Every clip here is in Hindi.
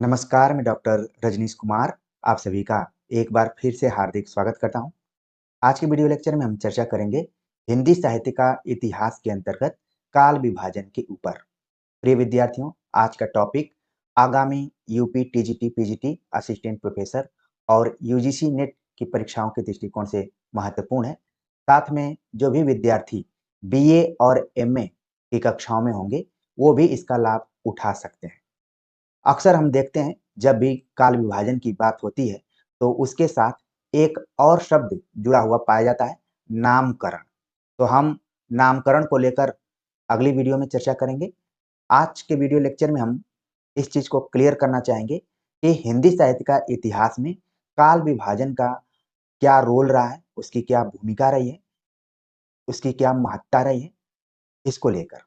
नमस्कार, मैं डॉक्टर रजनीश कुमार आप सभी का एक बार फिर से हार्दिक स्वागत करता हूं। आज के वीडियो लेक्चर में हम चर्चा करेंगे हिंदी साहित्य का इतिहास के अंतर्गत काल विभाजन के ऊपर। प्रिय विद्यार्थियों, आज का टॉपिक आगामी UP TGT PGT assistant professor और यूजीसी नेट की परीक्षाओं के दृष्टिकोण से महत्वपूर्ण है। साथ में जो भी विद्यार्थी बीए और एमए की कक्षाओं में होंगे वो भी इसका लाभ उठा सकते हैं। अक्सर हम देखते हैं जब भी काल विभाजन की बात होती है तो उसके साथ एक और शब्द जुड़ा हुआ पाया जाता है, नामकरण। तो हम नामकरण को लेकर अगली वीडियो में चर्चा करेंगे। आज के वीडियो लेक्चर में हम इस चीज को क्लियर करना चाहेंगे कि हिंदी साहित्य का इतिहास में काल विभाजन का क्या रोल रहा है, उसकी क्या भूमिका रही है, उसकी क्या महत्ता रही है, इसको लेकर।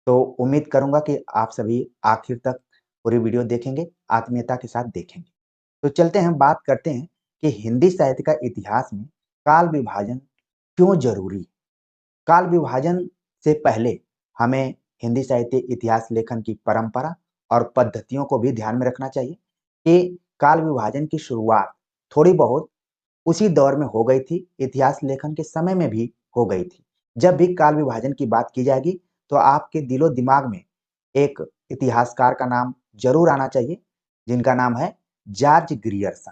तो उम्मीद करूंगा कि आप सभी आखिर तक पूरी वीडियो देखेंगे, आत्मीयता के साथ देखेंगे। तो चलते हैं, बात करते हैं कि हिंदी साहित्य का इतिहास में काल विभाजन क्यों जरूरी है। काल विभाजन से पहले हमें हिंदी साहित्य इतिहास लेखन की परंपरा और पद्धतियों को भी ध्यान में रखना चाहिए कि काल विभाजन की शुरुआत थोड़ी बहुत उसी दौर में हो गई थी, इतिहास लेखन के समय में भी हो गई थी। जब भी काल विभाजन की बात की जाएगी तो आपके दिलो दिमाग में एक इतिहासकार का नाम जरूर आना चाहिए, जिनका नाम है जॉर्ज ग्रियर्सन।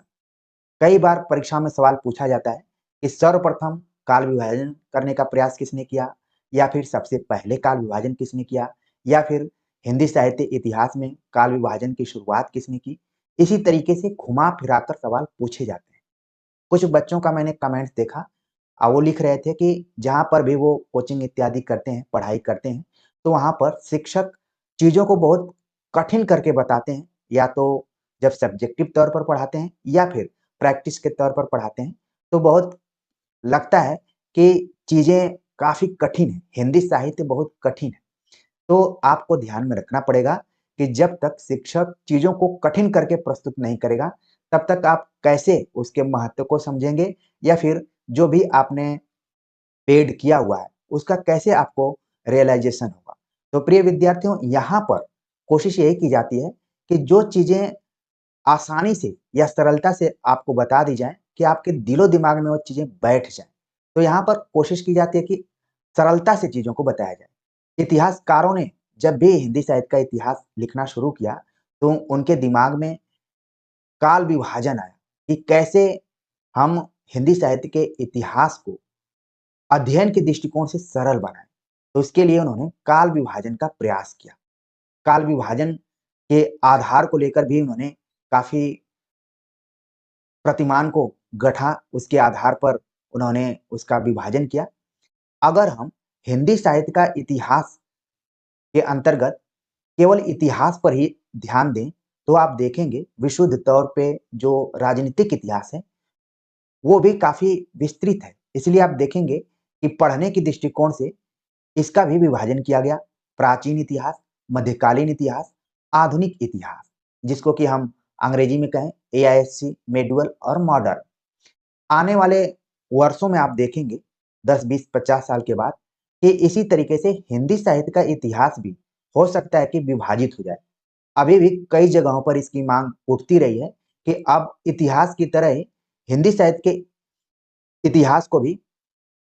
कई बार परीक्षा में सवाल पूछा जाता है कि सर्वप्रथम काल विभाजन करने का प्रयास किसने किया, या फिर सबसे पहले काल विभाजन किसने किया, या फिर हिंदी साहित्य इतिहास में काल विभाजन की शुरुआत किसने की। इसी तरीके से घुमा फिराकर सवाल पूछे जाते हैं। कुछ बच्चों का मैंने कमेंट्स देखा, वो लिख रहे थे कि जहाँ पर भी वो कोचिंग इत्यादि करते हैं, पढ़ाई करते हैं, तो वहाँ पर शिक्षक चीज़ों को बहुत कठिन करके बताते हैं, या तो जब सब्जेक्टिव तौर पर पढ़ाते हैं या फिर प्रैक्टिस के तौर पर पढ़ाते हैं, तो बहुत लगता है कि चीज़ें काफ़ी कठिन हैं, हिंदी साहित्य बहुत कठिन है। तो आपको ध्यान में रखना पड़ेगा कि जब तक शिक्षक चीज़ों को कठिन करके प्रस्तुत नहीं करेगा, तब तक आप कैसे उसके महत्व को समझेंगे, या फिर जो भी आपने पेड किया हुआ है, उसका कैसे आपको रियलाइज़ेशन होगा। तो प्रिय विद्यार्थियों, यहाँ पर कोशिश यही की जाती है कि जो चीज़ें आसानी से या सरलता से आपको बता दी जाएँ कि आपके दिलो-दिमाग में वो चीज़ें बैठ जाएँ। तो यहाँ पर कोशिश की जाती है कि सरलता से चीज़ों को बताया जाए। इतिहासकारों ने जब भी हिंदी साहित्य का इतिहास लिखना शुरू किया, तो उनके दिमाग में काल विभाजन आया कि कैसे हम हिंदी साहित्य के इतिहास को अध्ययन के दृष्टिकोण से सरल बनाएँ। तो इसके लिए उन्होंने काल विभाजन का प्रयास किया। काल विभाजन के आधार को लेकर भी उन्होंने काफ़ी प्रतिमान को गढ़ा, उसके आधार पर उन्होंने उसका विभाजन किया। अगर हम हिंदी साहित्य का इतिहास के अंतर्गत केवल इतिहास पर ही ध्यान दें, तो आप देखेंगे विशुद्ध तौर पे जो राजनीतिक इतिहास है, वो भी काफ़ी विस्तृत है। इसलिए आप देखेंगे कि पढ़ने के दृष्टिकोण से इसका भी विभाजन किया गया। प्राचीन इतिहास, मध्यकालीन इतिहास, आधुनिक इतिहास, जिसको कि हम अंग्रेजी में कहें एआईएससी, मेडुअल और मॉडर्न। आने वाले वर्षों में आप देखेंगे 10, 20, 50 साल के बाद कि इसी तरीके से हिंदी साहित्य का इतिहास भी हो सकता है कि विभाजित हो जाए। अभी भी कई जगहों पर इसकी मांग उठती रही है कि अब इतिहास की तरह ही हिंदी साहित्य के इतिहास को भी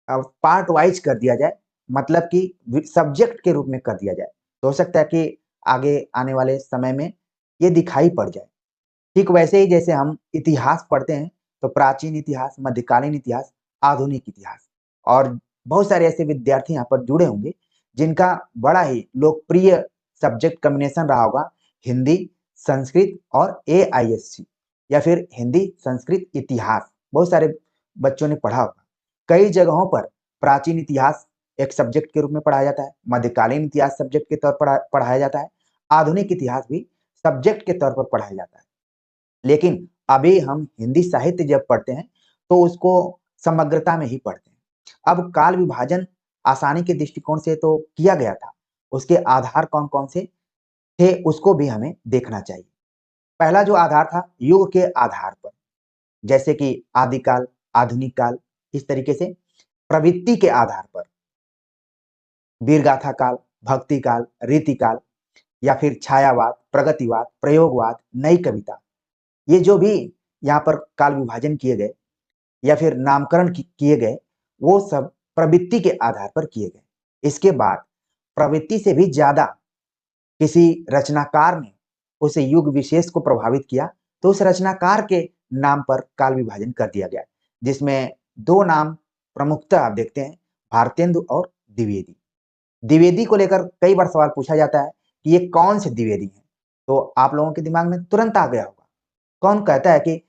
पार्ट वाइज कर दिया जाए, मतलब कि सब्जेक्ट के रूप में कर दिया जाए। तो हो सकता है कि आगे आने वाले समय में ये दिखाई पड़ जाए। ठीक वैसे ही जैसे हम इतिहास पढ़ते हैं, तो प्राचीन इतिहास, मध्यकालीन इतिहास, आधुनिक इतिहास, और बहुत सारे ऐसे विद्यार्थी यहाँ पर जुड़े होंगे जिनका बड़ा ही लोकप्रिय सब्जेक्ट कॉम्बिनेशन रहा होगा हिंदी, संस्कृत और एआईएससी, या फिर हिंदी, संस्कृत, इतिहास। बहुत सारे बच्चों ने पढ़ा होगा। कई जगहों पर प्राचीन इतिहास एक सब्जेक्ट के रूप में पढ़ाया जाता है, मध्यकालीन इतिहास सब्जेक्ट के तौर पर पढ़ाया जाता है, आधुनिक इतिहास भी सब्जेक्ट के तौर पर पढ़ाया जाता है। लेकिन अभी हम हिंदी साहित्य जब पढ़ते हैं तो उसको समग्रता में ही पढ़ते हैं। अब काल विभाजन आसानी के दृष्टिकोण से तो किया गया था, उसके आधार कौन-कौन से थे उसको भी हमें देखना चाहिए। पहला जो आधार था युग के आधार पर, जैसे कि आदिकाल, आधुनिक काल, इस तरीके से प्रवृत्ति के आधार पर वीरगाथा काल, भक्ति काल, रीति काल, या फिर छायावाद, प्रगतिवाद, प्रयोगवाद, नई कविता, ये जो भी यहाँ पर काल विभाजन किए गए या फिर नामकरण किए गए, वो सब प्रवृत्ति के आधार पर किए गए। इसके बाद प्रवृत्ति से भी ज्यादा किसी रचनाकार ने उस युग विशेष को प्रभावित किया, तो उस रचनाकार के नाम पर काल विभाजन कर दिया गया, जिसमें दो नाम प्रमुखतः आप देखते हैं, भारतेंदु और द्विवेदी। द्विवेदी को लेकर कई बार सवाल पूछा जाता है कि ये कौन से द्विवेदी हैं, तो आप लोगों के दिमाग में तुरंत आ गया होगा। कौन कहता है कि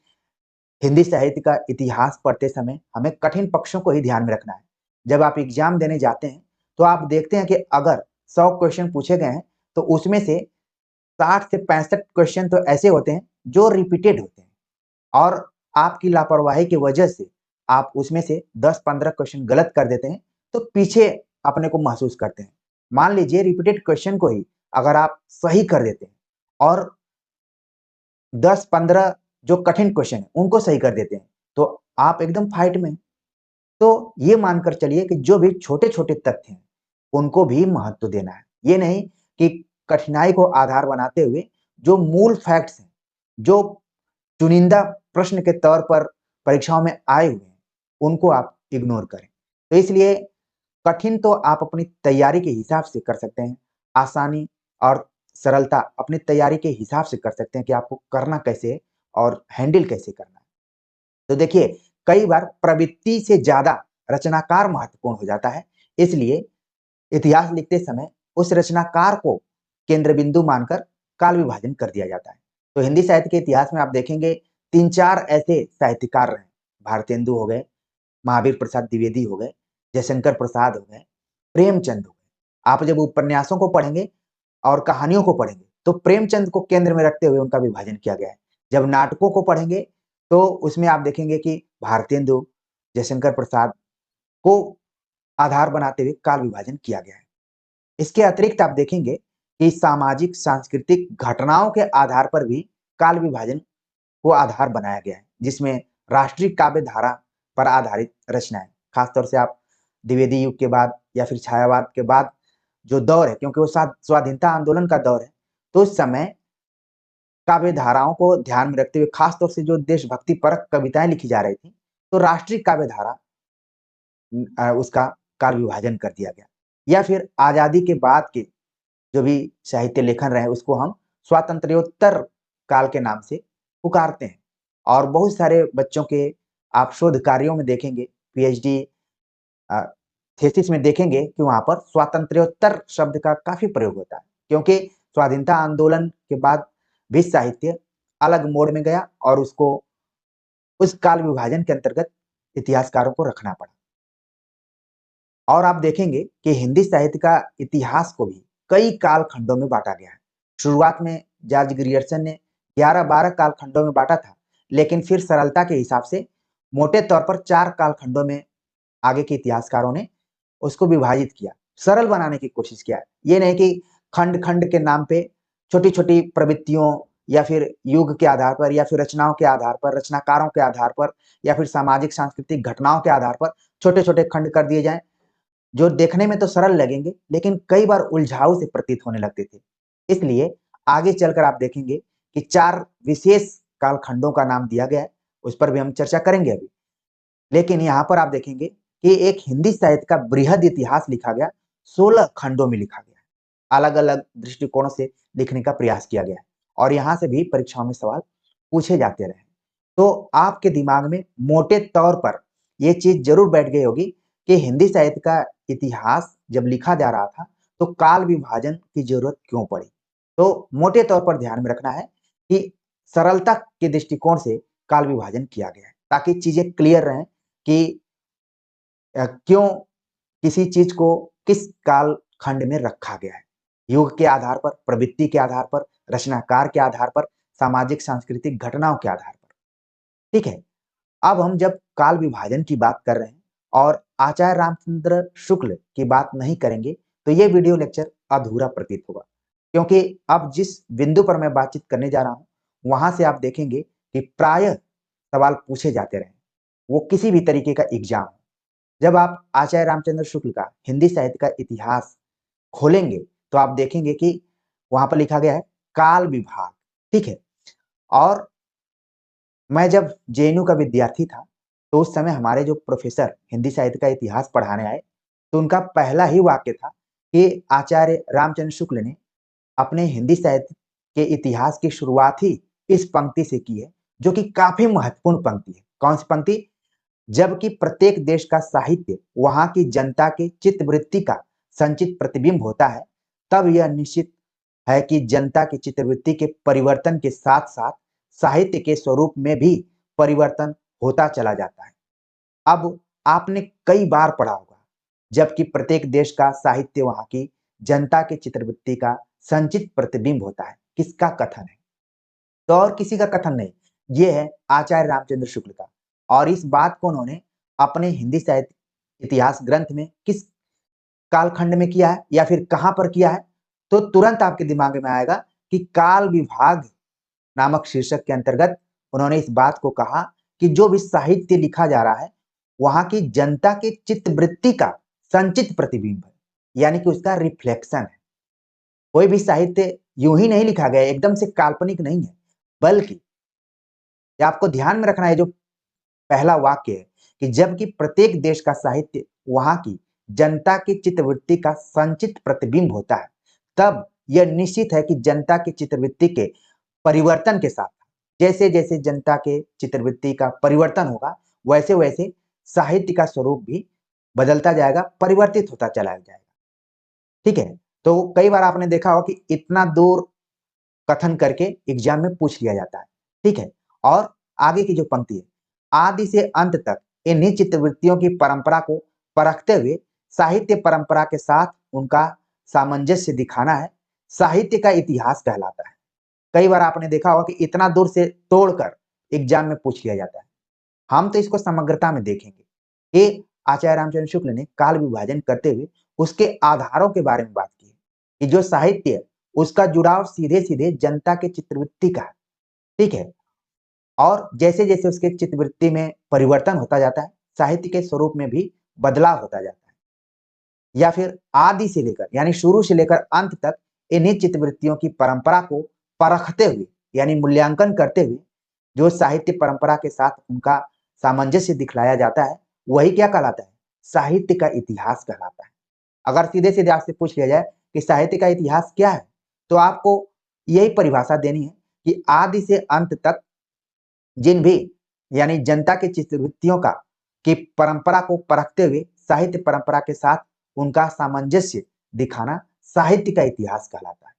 हिंदी साहित्य का इतिहास पढ़ते समय हमें कठिन पक्षों को ही ध्यान में रखना है। जब आप एग्जाम देने जाते हैं तो आप देखते हैं कि अगर 100 क्वेश्चन पूछे गए हैं तो उसमें से 60 से 65 क्वेश्चन तो ऐसे होते हैं जो रिपीटेड होते हैं, और आपकी लापरवाही की वजह से आप उसमें से 10-15 क्वेश्चन गलत कर देते हैं, तो पीछे अपने को महसूस करते हैं। मान लीजिए रिपीटेड क्वेश्चन को ही अगर आप सही कर देते हैं और 10-15 जो कठिन क्वेश्चन है उनको सही कर देते हैं, तो आप एकदम फाइट में। तो ये मानकर चलिए कि जो भी छोटे-छोटे तथ्य हैं, उनको भी महत्व देना है। ये नहीं कि कठिनाई को आधार बनाते हुए जो मूल फैक्ट्स हैं, जो चुनिंदा प्रश्न के तौर पर परीक्षाओं में आए हुए हैं, उनको आप इग्नोर करें। तो इसलिए कठिन तो आप अपनी तैयारी के हिसाब से कर सकते हैं, आसानी और सरलता अपनी तैयारी के हिसाब से कर सकते हैं कि आपको करना कैसे है और हैंडल कैसे करना है। तो देखिए, कई बार प्रवृत्ति से ज्यादा रचनाकार महत्वपूर्ण हो जाता है, इसलिए इतिहास लिखते समय उस रचनाकार को केंद्र बिंदु मानकर काल विभाजन कर दिया जाता है। तो हिंदी साहित्य के इतिहास में आप देखेंगे 3-4 ऐसे साहित्यकार रहे, भारतेंदु हो गए, महावीर प्रसाद द्विवेदी हो गए, जयशंकर प्रसाद हो गए, प्रेमचंद हो गए। आप जब उपन्यासों को पढ़ेंगे और कहानियों को पढ़ेंगे तो प्रेमचंद को केंद्र में रखते हुए उनका विभाजन किया गया है। जब नाटकों को पढ़ेंगे तो उसमें आप देखेंगे कि भारतेंदु, जयशंकर प्रसाद को आधार बनाते हुए काल विभाजन किया गया है। इसके अतिरिक्त आप देखेंगे कि सामाजिक सांस्कृतिक घटनाओं के आधार पर भी काल विभाजन को आधार बनाया गया है, जिसमें राष्ट्रीय काव्य धारा पर आधारित रचनाएं, खासतौर से आप द्विवेदी युग के बाद या फिर छायावाद के बाद जो दौर है, क्योंकि वो स्वाधीनता आंदोलन का दौर है, तो उस समय काव्य धाराओं को ध्यान में रखते हुए खासतौर से जो देशभक्ति परक कविताएं लिखी जा रही थी, तो राष्ट्रीय काव्य धारा उसका काल विभाजन कर दिया गया। या फिर आजादी के बाद के जो भी साहित्य लेखन रहे उसको हम स्वातंत्र्योत्तर काल के नाम से पुकारते हैं, और बहुत सारे बच्चों के आप शोध कार्यों में देखेंगे, पीएचडी थीसिस में देखेंगे कि वहां पर स्वातंत्र्योत्तर शब्द का काफी प्रयोग होता है, क्योंकि स्वाधीनता आंदोलन के बाद भी साहित्य अलग मोड़ में गया और उसको उस काल विभाजन के अंतर्गत इतिहासकारों को रखना पड़ा। और आप देखेंगे कि हिंदी साहित्य का इतिहास को भी कई काल खंडों में बांटा गया है। शुरुआत में जॉर्ज ग्रियर्सन ने 11-12 काल खंडों में बांटा था, लेकिन फिर सरलता के हिसाब से मोटे तौर पर 4 काल खंडों में आगे के इतिहासकारों ने उसको विभाजित किया, सरल बनाने की कोशिश किया। ये नहीं कि खंड खंड के नाम पे छोटी छोटी प्रवृत्तियों या फिर युग के आधार पर या फिर रचनाओं के आधार पर, रचनाकारों के आधार पर या फिर सामाजिक सांस्कृतिक घटनाओं के आधार पर छोटे छोटे खंड कर दिए जाएं, जो देखने में तो सरल लगेंगे लेकिन कई बार उलझाऊ से प्रतीत होने लगते थे। इसलिए आगे चलकर आप देखेंगे कि 4 विशेष कालखंडों का नाम दिया गया है, उस पर भी हम चर्चा करेंगे अभी। लेकिन यहाँ पर आप देखेंगे कि एक हिंदी साहित्य का बृहद इतिहास लिखा गया, 16 खंडों में लिखा गया है। अलग-अलग दृष्टिकोणों से लिखने का प्रयास किया गया है और यहाँ से भी परीक्षाओं में सवाल पूछे जाते रहे। तो आपके दिमाग में मोटे तौर पर ये चीज जरूर बैठ गई होगी कि हिंदी साहित्य का इतिहास जब लिखा जा रहा था तो काल विभाजन की जरूरत क्यों पड़ी। तो मोटे तौर पर ध्यान में रखना है कि सरलता के दृष्टिकोण से काल विभाजन किया गया है, ताकि चीजें क्लियर रहें कि क्यों किसी चीज को किस काल खंड में रखा गया है, युग के आधार पर, प्रवृत्ति के आधार पर, रचनाकार के आधार पर, सामाजिक सांस्कृतिक घटनाओं के आधार पर। ठीक है, अब हम जब काल विभाजन की बात कर रहे हैं और आचार्य रामचंद्र शुक्ल की बात नहीं करेंगे तो ये वीडियो लेक्चर अधूरा प्रतीत होगा, क्योंकि अब जिस बिंदु पर मैं बातचीत करने जा रहा हूं वहां से आप देखेंगे कि प्रायः सवाल पूछे जाते रहे, वो किसी भी तरीके का एग्जाम। जब आप आचार्य रामचंद्र शुक्ल का हिंदी साहित्य का इतिहास खोलेंगे तो आप देखेंगे कि वहां पर लिखा गया है काल विभाग। ठीक है। और मैं जब जेएनयू का विद्यार्थी था तो उस समय हमारे जो प्रोफेसर हिंदी साहित्य का इतिहास पढ़ाने आए तो उनका पहला ही वाक्य था कि आचार्य रामचंद्र शुक्ल ने अपने हिंदी साहित्य के इतिहास की शुरुआत ही इस पंक्ति से की है, जो कि काफी महत्वपूर्ण पंक्ति है। कौन सी पंक्ति? जबकि प्रत्येक देश का साहित्य वहां की जनता के चित्तवृत्ति का संचित प्रतिबिंब होता है, तब यह निश्चित है कि जनता की चित्तवृत्ति के परिवर्तन के साथ साथ साहित्य के स्वरूप में भी परिवर्तन होता चला जाता है। अब आपने कई बार पढ़ा होगा, जबकि प्रत्येक देश का साहित्य वहां की जनता की चित्रवृत्ति का संचित प्रतिबिंब होता है। किसका कथन है? तो और किसी का कथन नहीं, ये है आचार्य रामचंद्र शुक्ल का। और इस बात को उन्होंने अपने हिंदी साहित्य इतिहास ग्रंथ में किस कालखंड में किया है या फिर कहां पर किया है? तो तुरंत आपके दिमाग में आएगा कि काल विभाग नामक शीर्षक के अंतर्गत उन्होंने इस बात को कहा कि जो भी साहित्य लिखा जा रहा है वहां की जनता के चित्तवृत्ति का संचित प्रतिबिंब है, यानी कि उसका रिफ्लेक्शन है। कोई भी साहित्य यूं ही नहीं लिखा गया, एकदम से काल्पनिक नहीं है, बल्कि आपको ध्यान में रखना है जो पहला वाक्य है कि जबकि प्रत्येक देश का साहित्य वहां की जनता की चित्तवृत्ति का संचित प्रतिबिंब होता है, तब यह निश्चित है कि जनता की चित्तवृत्ति के परिवर्तन के साथ जैसे जैसे जनता के चित्रवृत्ति का परिवर्तन होगा वैसे वैसे साहित्य का स्वरूप भी बदलता जाएगा, परिवर्तित होता चला जाएगा। ठीक है। तो कई बार आपने देखा होगा कि इतना दूर कथन करके एग्जाम में पूछ लिया जाता है। ठीक है। और आगे की जो पंक्ति है, आदि से अंत तक इन्हीं चित्रवृत्तियों की परंपरा को परखते हुए साहित्य परंपरा के साथ उनका सामंजस्य दिखाना है, साहित्य का इतिहास कहलाता है। कई बार आपने देखा होगा कि इतना दूर से तोड़कर एग्जाम में पूछ लिया जाता है। हम तो इसको समग्रता में देखेंगे कि आचार्य रामचंद्र शुक्ल ने काल विभाजन करते हुए उसके आधारों के बारे में बात की कि जो साहित्य है उसका जुड़ाव सीधे सीधे जनता के चित्रवृत्ति का है। ठीक है। और जैसे जैसे उसके चित्रवृत्ति में परिवर्तन होता जाता है, साहित्य के स्वरूप में भी बदलाव होता जाता है। या फिर आदि से लेकर यानी शुरू से लेकर अंत तक इन्हीं चित्रवृत्तियों की परंपरा को परखते हुए यानी मूल्यांकन करते हुए जो साहित्य परंपरा के साथ उनका सामंजस्य दिखलाया जाता है, वही क्या कहलाता है? साहित्य का इतिहास कहलाता है। अगर सीधे सीधे आपसे पूछ लिया जाए कि साहित्य का इतिहास क्या है, तो आपको यही परिभाषा देनी है कि आदि से अंत तक जिन भी यानी जनता के चित्रवृत्तियों का की परंपरा को परखते हुए साहित्य परंपरा के साथ उनका सामंजस्य दिखाना साहित्य का इतिहास कहलाता है।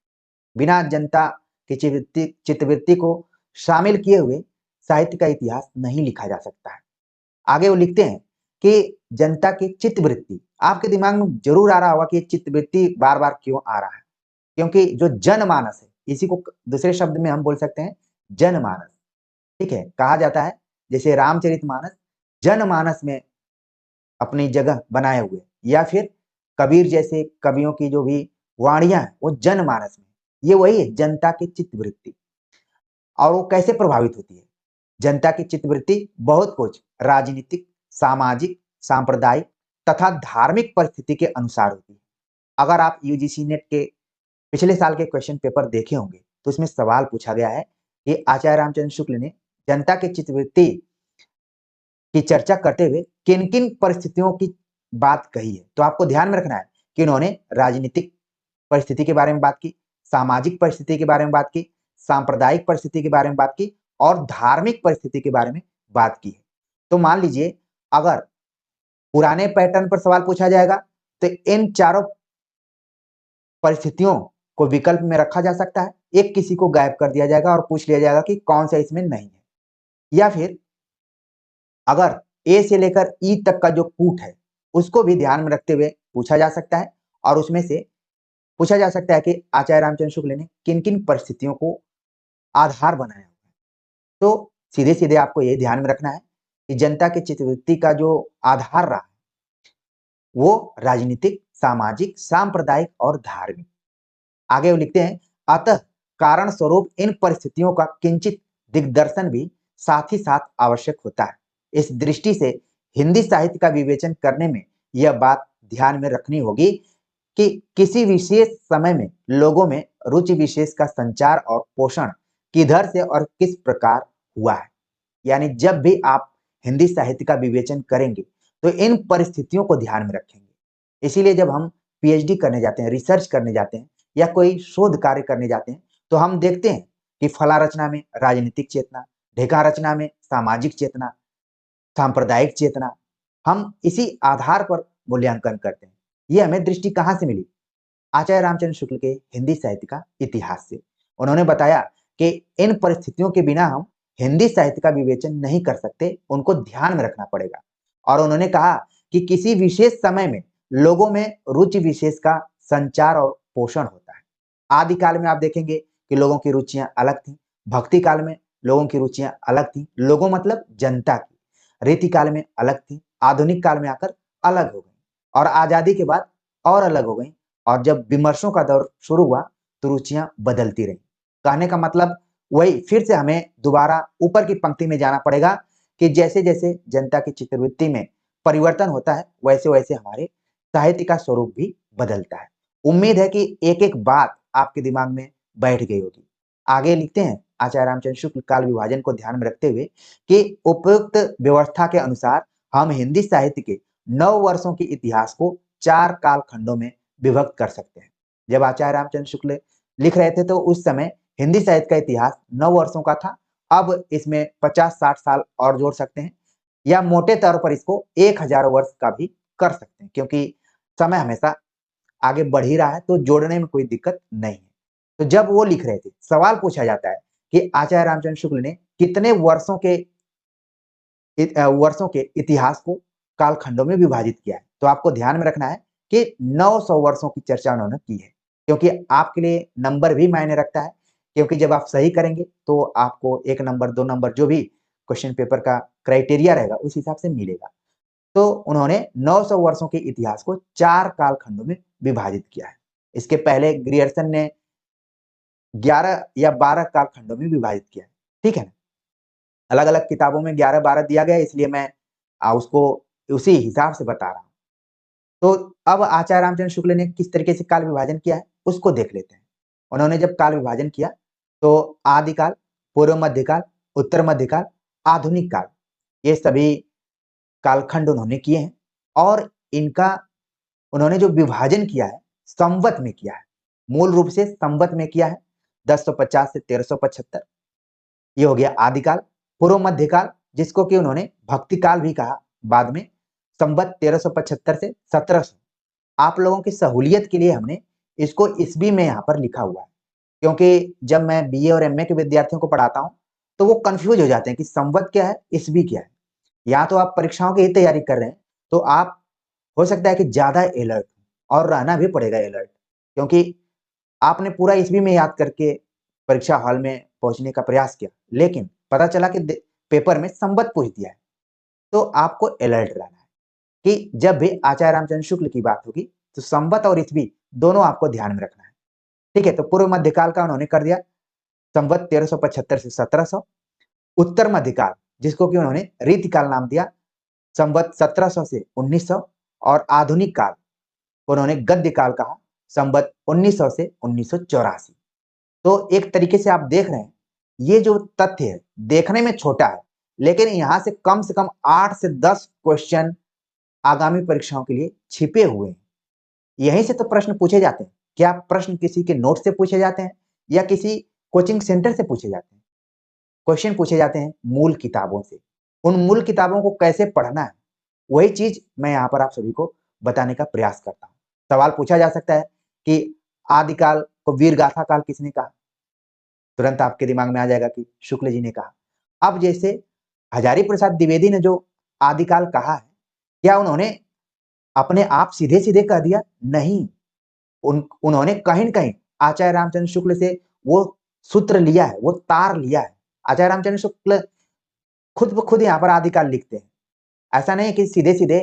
बिना जनता की चित्रवृत्ति को शामिल किए हुए साहित्य का इतिहास नहीं लिखा जा सकता है। आगे वो लिखते हैं कि जनता की चित्तवृत्ति, आपके दिमाग में जरूर आ रहा होगा कि चित्तवृत्ति बार बार क्यों आ रहा है, क्योंकि जो जनमानस है इसी को दूसरे शब्द में हम बोल सकते हैं जनमानस। ठीक है। कहा जाता है जैसे रामचरितमानस जनमानस में अपनी जगह बनाए हुए, या फिर कबीर जैसे कवियों की जो भी वाणियां हैं वो जनमानस में, ये वही है जनता की चित्तवृत्ति। और वो कैसे प्रभावित होती है? जनता की चित्तवृत्ति बहुत कुछ राजनीतिक, सामाजिक, सांप्रदायिक तथा धार्मिक परिस्थिति के अनुसार होती है। अगर आप यूजीसी नेट के पिछले साल के क्वेश्चन पेपर देखे होंगे तो उसमें सवाल पूछा गया है कि आचार्य रामचंद्र शुक्ल ने जनता की चित्तवृत्ति की चर्चा करते हुए किन किन परिस्थितियों की बात कही है। तो आपको ध्यान में रखना है कि उन्होंने राजनीतिक परिस्थिति के बारे में बात की, सामाजिक परिस्थिति के बारे में बात की, सांप्रदायिक परिस्थिति के बारे में बात की और धार्मिक परिस्थिति के बारे में बात की है। तो मान लीजिए अगर पुराने पैटर्न पर सवाल पूछा जाएगा तो इन चारों परिस्थितियों को विकल्प में रखा जा सकता है, एक किसी को गायब कर दिया जाएगा और पूछ लिया जाएगा कि कौन सा इसमें नहीं है। या फिर अगर ए से लेकर ई तक का जो कूट है उसको भी ध्यान में रखते हुए पूछा जा सकता है और उसमें से पूछा जा सकता है कि आचार्य रामचंद्र शुक्ल ने किन किन परिस्थितियों को आधार बनाया। तो सीधे सीधे आपको ये ध्यान में रखना है कि जनता की चित्तवृत्ति का जो आधार रहा वो राजनीतिक, सामाजिक, सांप्रदायिक और धार्मिक। आगे वो लिखते हैं अतः कारण स्वरूप इन परिस्थितियों का किंचित दिग्दर्शन भी साथ ही साथ आवश्यक होता है। इस दृष्टि से हिंदी साहित्य का विवेचन करने में यह बात ध्यान में रखनी होगी कि किसी विशेष समय में लोगों में रुचि विशेष का संचार और पोषण किधर से और किस प्रकार हुआ है। यानी जब भी आप हिंदी साहित्य का विवेचन करेंगे तो इन परिस्थितियों को ध्यान में रखेंगे। इसीलिए जब हम पीएचडी करने जाते हैं, रिसर्च करने जाते हैं या कोई शोध कार्य करने जाते हैं तो हम देखते हैं कि फला रचना में राजनीतिक चेतना, ढेका रचना में सामाजिक चेतना, सांप्रदायिक चेतना, हम इसी आधार पर मूल्यांकन करते हैं। ये हमें दृष्टि कहाँ से मिली? आचार्य रामचंद्र शुक्ल के हिंदी साहित्य का इतिहास से। उन्होंने बताया कि इन परिस्थितियों के बिना हम हिंदी साहित्य का विवेचन नहीं कर सकते, उनको ध्यान में रखना पड़ेगा। और उन्होंने कहा कि किसी विशेष समय में लोगों में रुचि विशेष का संचार और पोषण होता है। आदि काल में आप देखेंगे कि लोगों की रुचियां अलग थी, भक्ति काल में लोगों की रुचियां अलग थी, लोगों मतलब जनता की, रीति काल में अलग थी, आधुनिक काल में आकर अलग हो गई और आजादी के बाद और अलग हो गई। और जब विमर्शों का दौर शुरू हुआ तो रुचियां बदलती रही। कहने का मतलब वही, फिर से हमें दोबारा ऊपर की पंक्ति में जाना पड़ेगा कि जैसे जैसे जनता की चित्रवृत्ति में परिवर्तन होता है वैसे वैसे हमारे साहित्य का स्वरूप भी बदलता है। उम्मीद है कि एक एक बात आपके दिमाग में बैठ गई होगी। आगे लिखते हैं आचार्य रामचंद्र शुक्ल काल विभाजन को ध्यान में रखते हुए कि उपयुक्त व्यवस्था के अनुसार हम हिंदी साहित्य के 9 वर्षों के इतिहास को 4 कालखंडों में विभक्त कर सकते हैं। जब आचार्य रामचंद्र शुक्ल लिख रहे थे तो उस समय हिंदी साहित्य का इतिहास 9 वर्षों का था। अब इसमें 50-60 साल और जोड़ सकते हैं या मोटे तौर पर इसको 1000 वर्ष का भी कर सकते हैं, क्योंकि समय हमेशा आगे बढ़ ही रहा है तो जोड़ने में कोई दिक्कत नहीं है। तो जब वो लिख रहे थे, सवाल पूछा जाता है कि आचार्य रामचंद्र शुक्ल ने कितने वर्षों के इतिहास को कालखंडों में विभाजित किया है। तो आपको ध्यान में रखना है कि 900 वर्षों की चर्चा उन्होंने की है, क्योंकि आपके लिए नंबर भी मायने रखता है। क्योंकि जब आप सही करेंगे तो आपको 1 नंबर 2 नंबर जो भी क्वेश्चन पेपर का क्राइटेरिया रहेगा उस हिसाब से मिलेगा। तो उन्होंने 900 वर्षों के इतिहास को 4 कालखंडों में विभाजित किया है। इसके पहले ग्रियर्सन ने 11 या 12 कालखंडों में विभाजित किया है। ठीक है ना? अलग-अलग किताबों में 11-12 दिया गया है, इसलिए मैं उसको उसी हिसाब से बता रहा हूँ। तो अब आचार्य रामचंद्र शुक्ल ने किस तरीके से काल विभाजन किया है उसको देख लेते हैं। उन्होंने जब काल विभाजन किया तो आदिकाल, पूर्व मध्यकाल, उत्तर मध्यकाल, आधुनिक काल, ये सभी कालखंड उन्होंने किए हैं। और इनका उन्होंने जो विभाजन किया है संवत में किया है। मूल रूप से संवत में किया है 1050 से 1375। ये हो गया आदिकाल। पूर्व मध्यकाल, जिसको कि उन्होंने भक्ति काल भी कहा बाद में, संवत 1375 से 1700। आप लोगों की सहूलियत के लिए हमने इसको ईस्वी में यहाँ पर लिखा हुआ है, क्योंकि जब मैं बीए और एमए के विद्यार्थियों को पढ़ाता हूँ तो वो कंफ्यूज हो जाते हैं कि संवत क्या है, ईस्वी क्या है। या तो आप परीक्षाओं की ही तैयारी कर रहे हैं तो आप हो सकता है कि ज्यादा अलर्ट, और रहना भी पड़ेगा अलर्ट, क्योंकि आपने पूरा ईस्वी में याद करके परीक्षा हॉल में पहुंचने का प्रयास किया, लेकिन पता चला कि पेपर में संवत पूछ दिया है। तो आपको अलर्ट रहना है कि जब भी आचार्य रामचंद्र शुक्ल की बात होगी तो संवत और ईस्वी दोनों आपको ध्यान में रखना है। ठीक है, तो पूर्व मध्यकाल का उन्होंने कर दिया संवत 1375 से 1700। उत्तर मध्यकाल, जिसको कि उन्होंने रीतिकाल नाम दिया, संवत 1700 से 1900। और आधुनिक काल उन्होंने गद्य काल कहा, संवत 1900 से 1984। तो एक तरीके से आप देख रहे हैं ये जो तथ्य है देखने में छोटा है, लेकिन यहां से कम 8 से 10 क्वेश्चन आगामी परीक्षाओं के लिए छिपे हुए हैं। यहीं से तो प्रश्न पूछे जाते हैं। क्या प्रश्न किसी के नोट से पूछे जाते हैं या किसी कोचिंग सेंटर से पूछे जाते हैं? क्वेश्चन पूछे जाते हैं मूल किताबों से। उन मूल किताबों को कैसे पढ़ना है वही चीज मैं यहाँ पर आप सभी को बताने का प्रयास करता हूँ। सवाल पूछा जा सकता है कि आदिकाल को वीर गाथा काल किसने कहा? तुरंत आपके दिमाग में आ जाएगा कि शुक्ल जी ने कहा। अब जैसे हजारी प्रसाद द्विवेदी ने जो आदिकाल कहा है, क्या उन्होंने अपने आप सीधे सीधे कह दिया? नहीं, उन्होंने कहीं न कहीं आचार्य रामचंद्र शुक्ल से वो सूत्र लिया है, वो तार लिया है। आचार्य रामचंद्र शुक्ल खुद ब खुद यहाँ पर आदिकाल लिखते हैं। ऐसा नहीं है कि सीधे-सीधे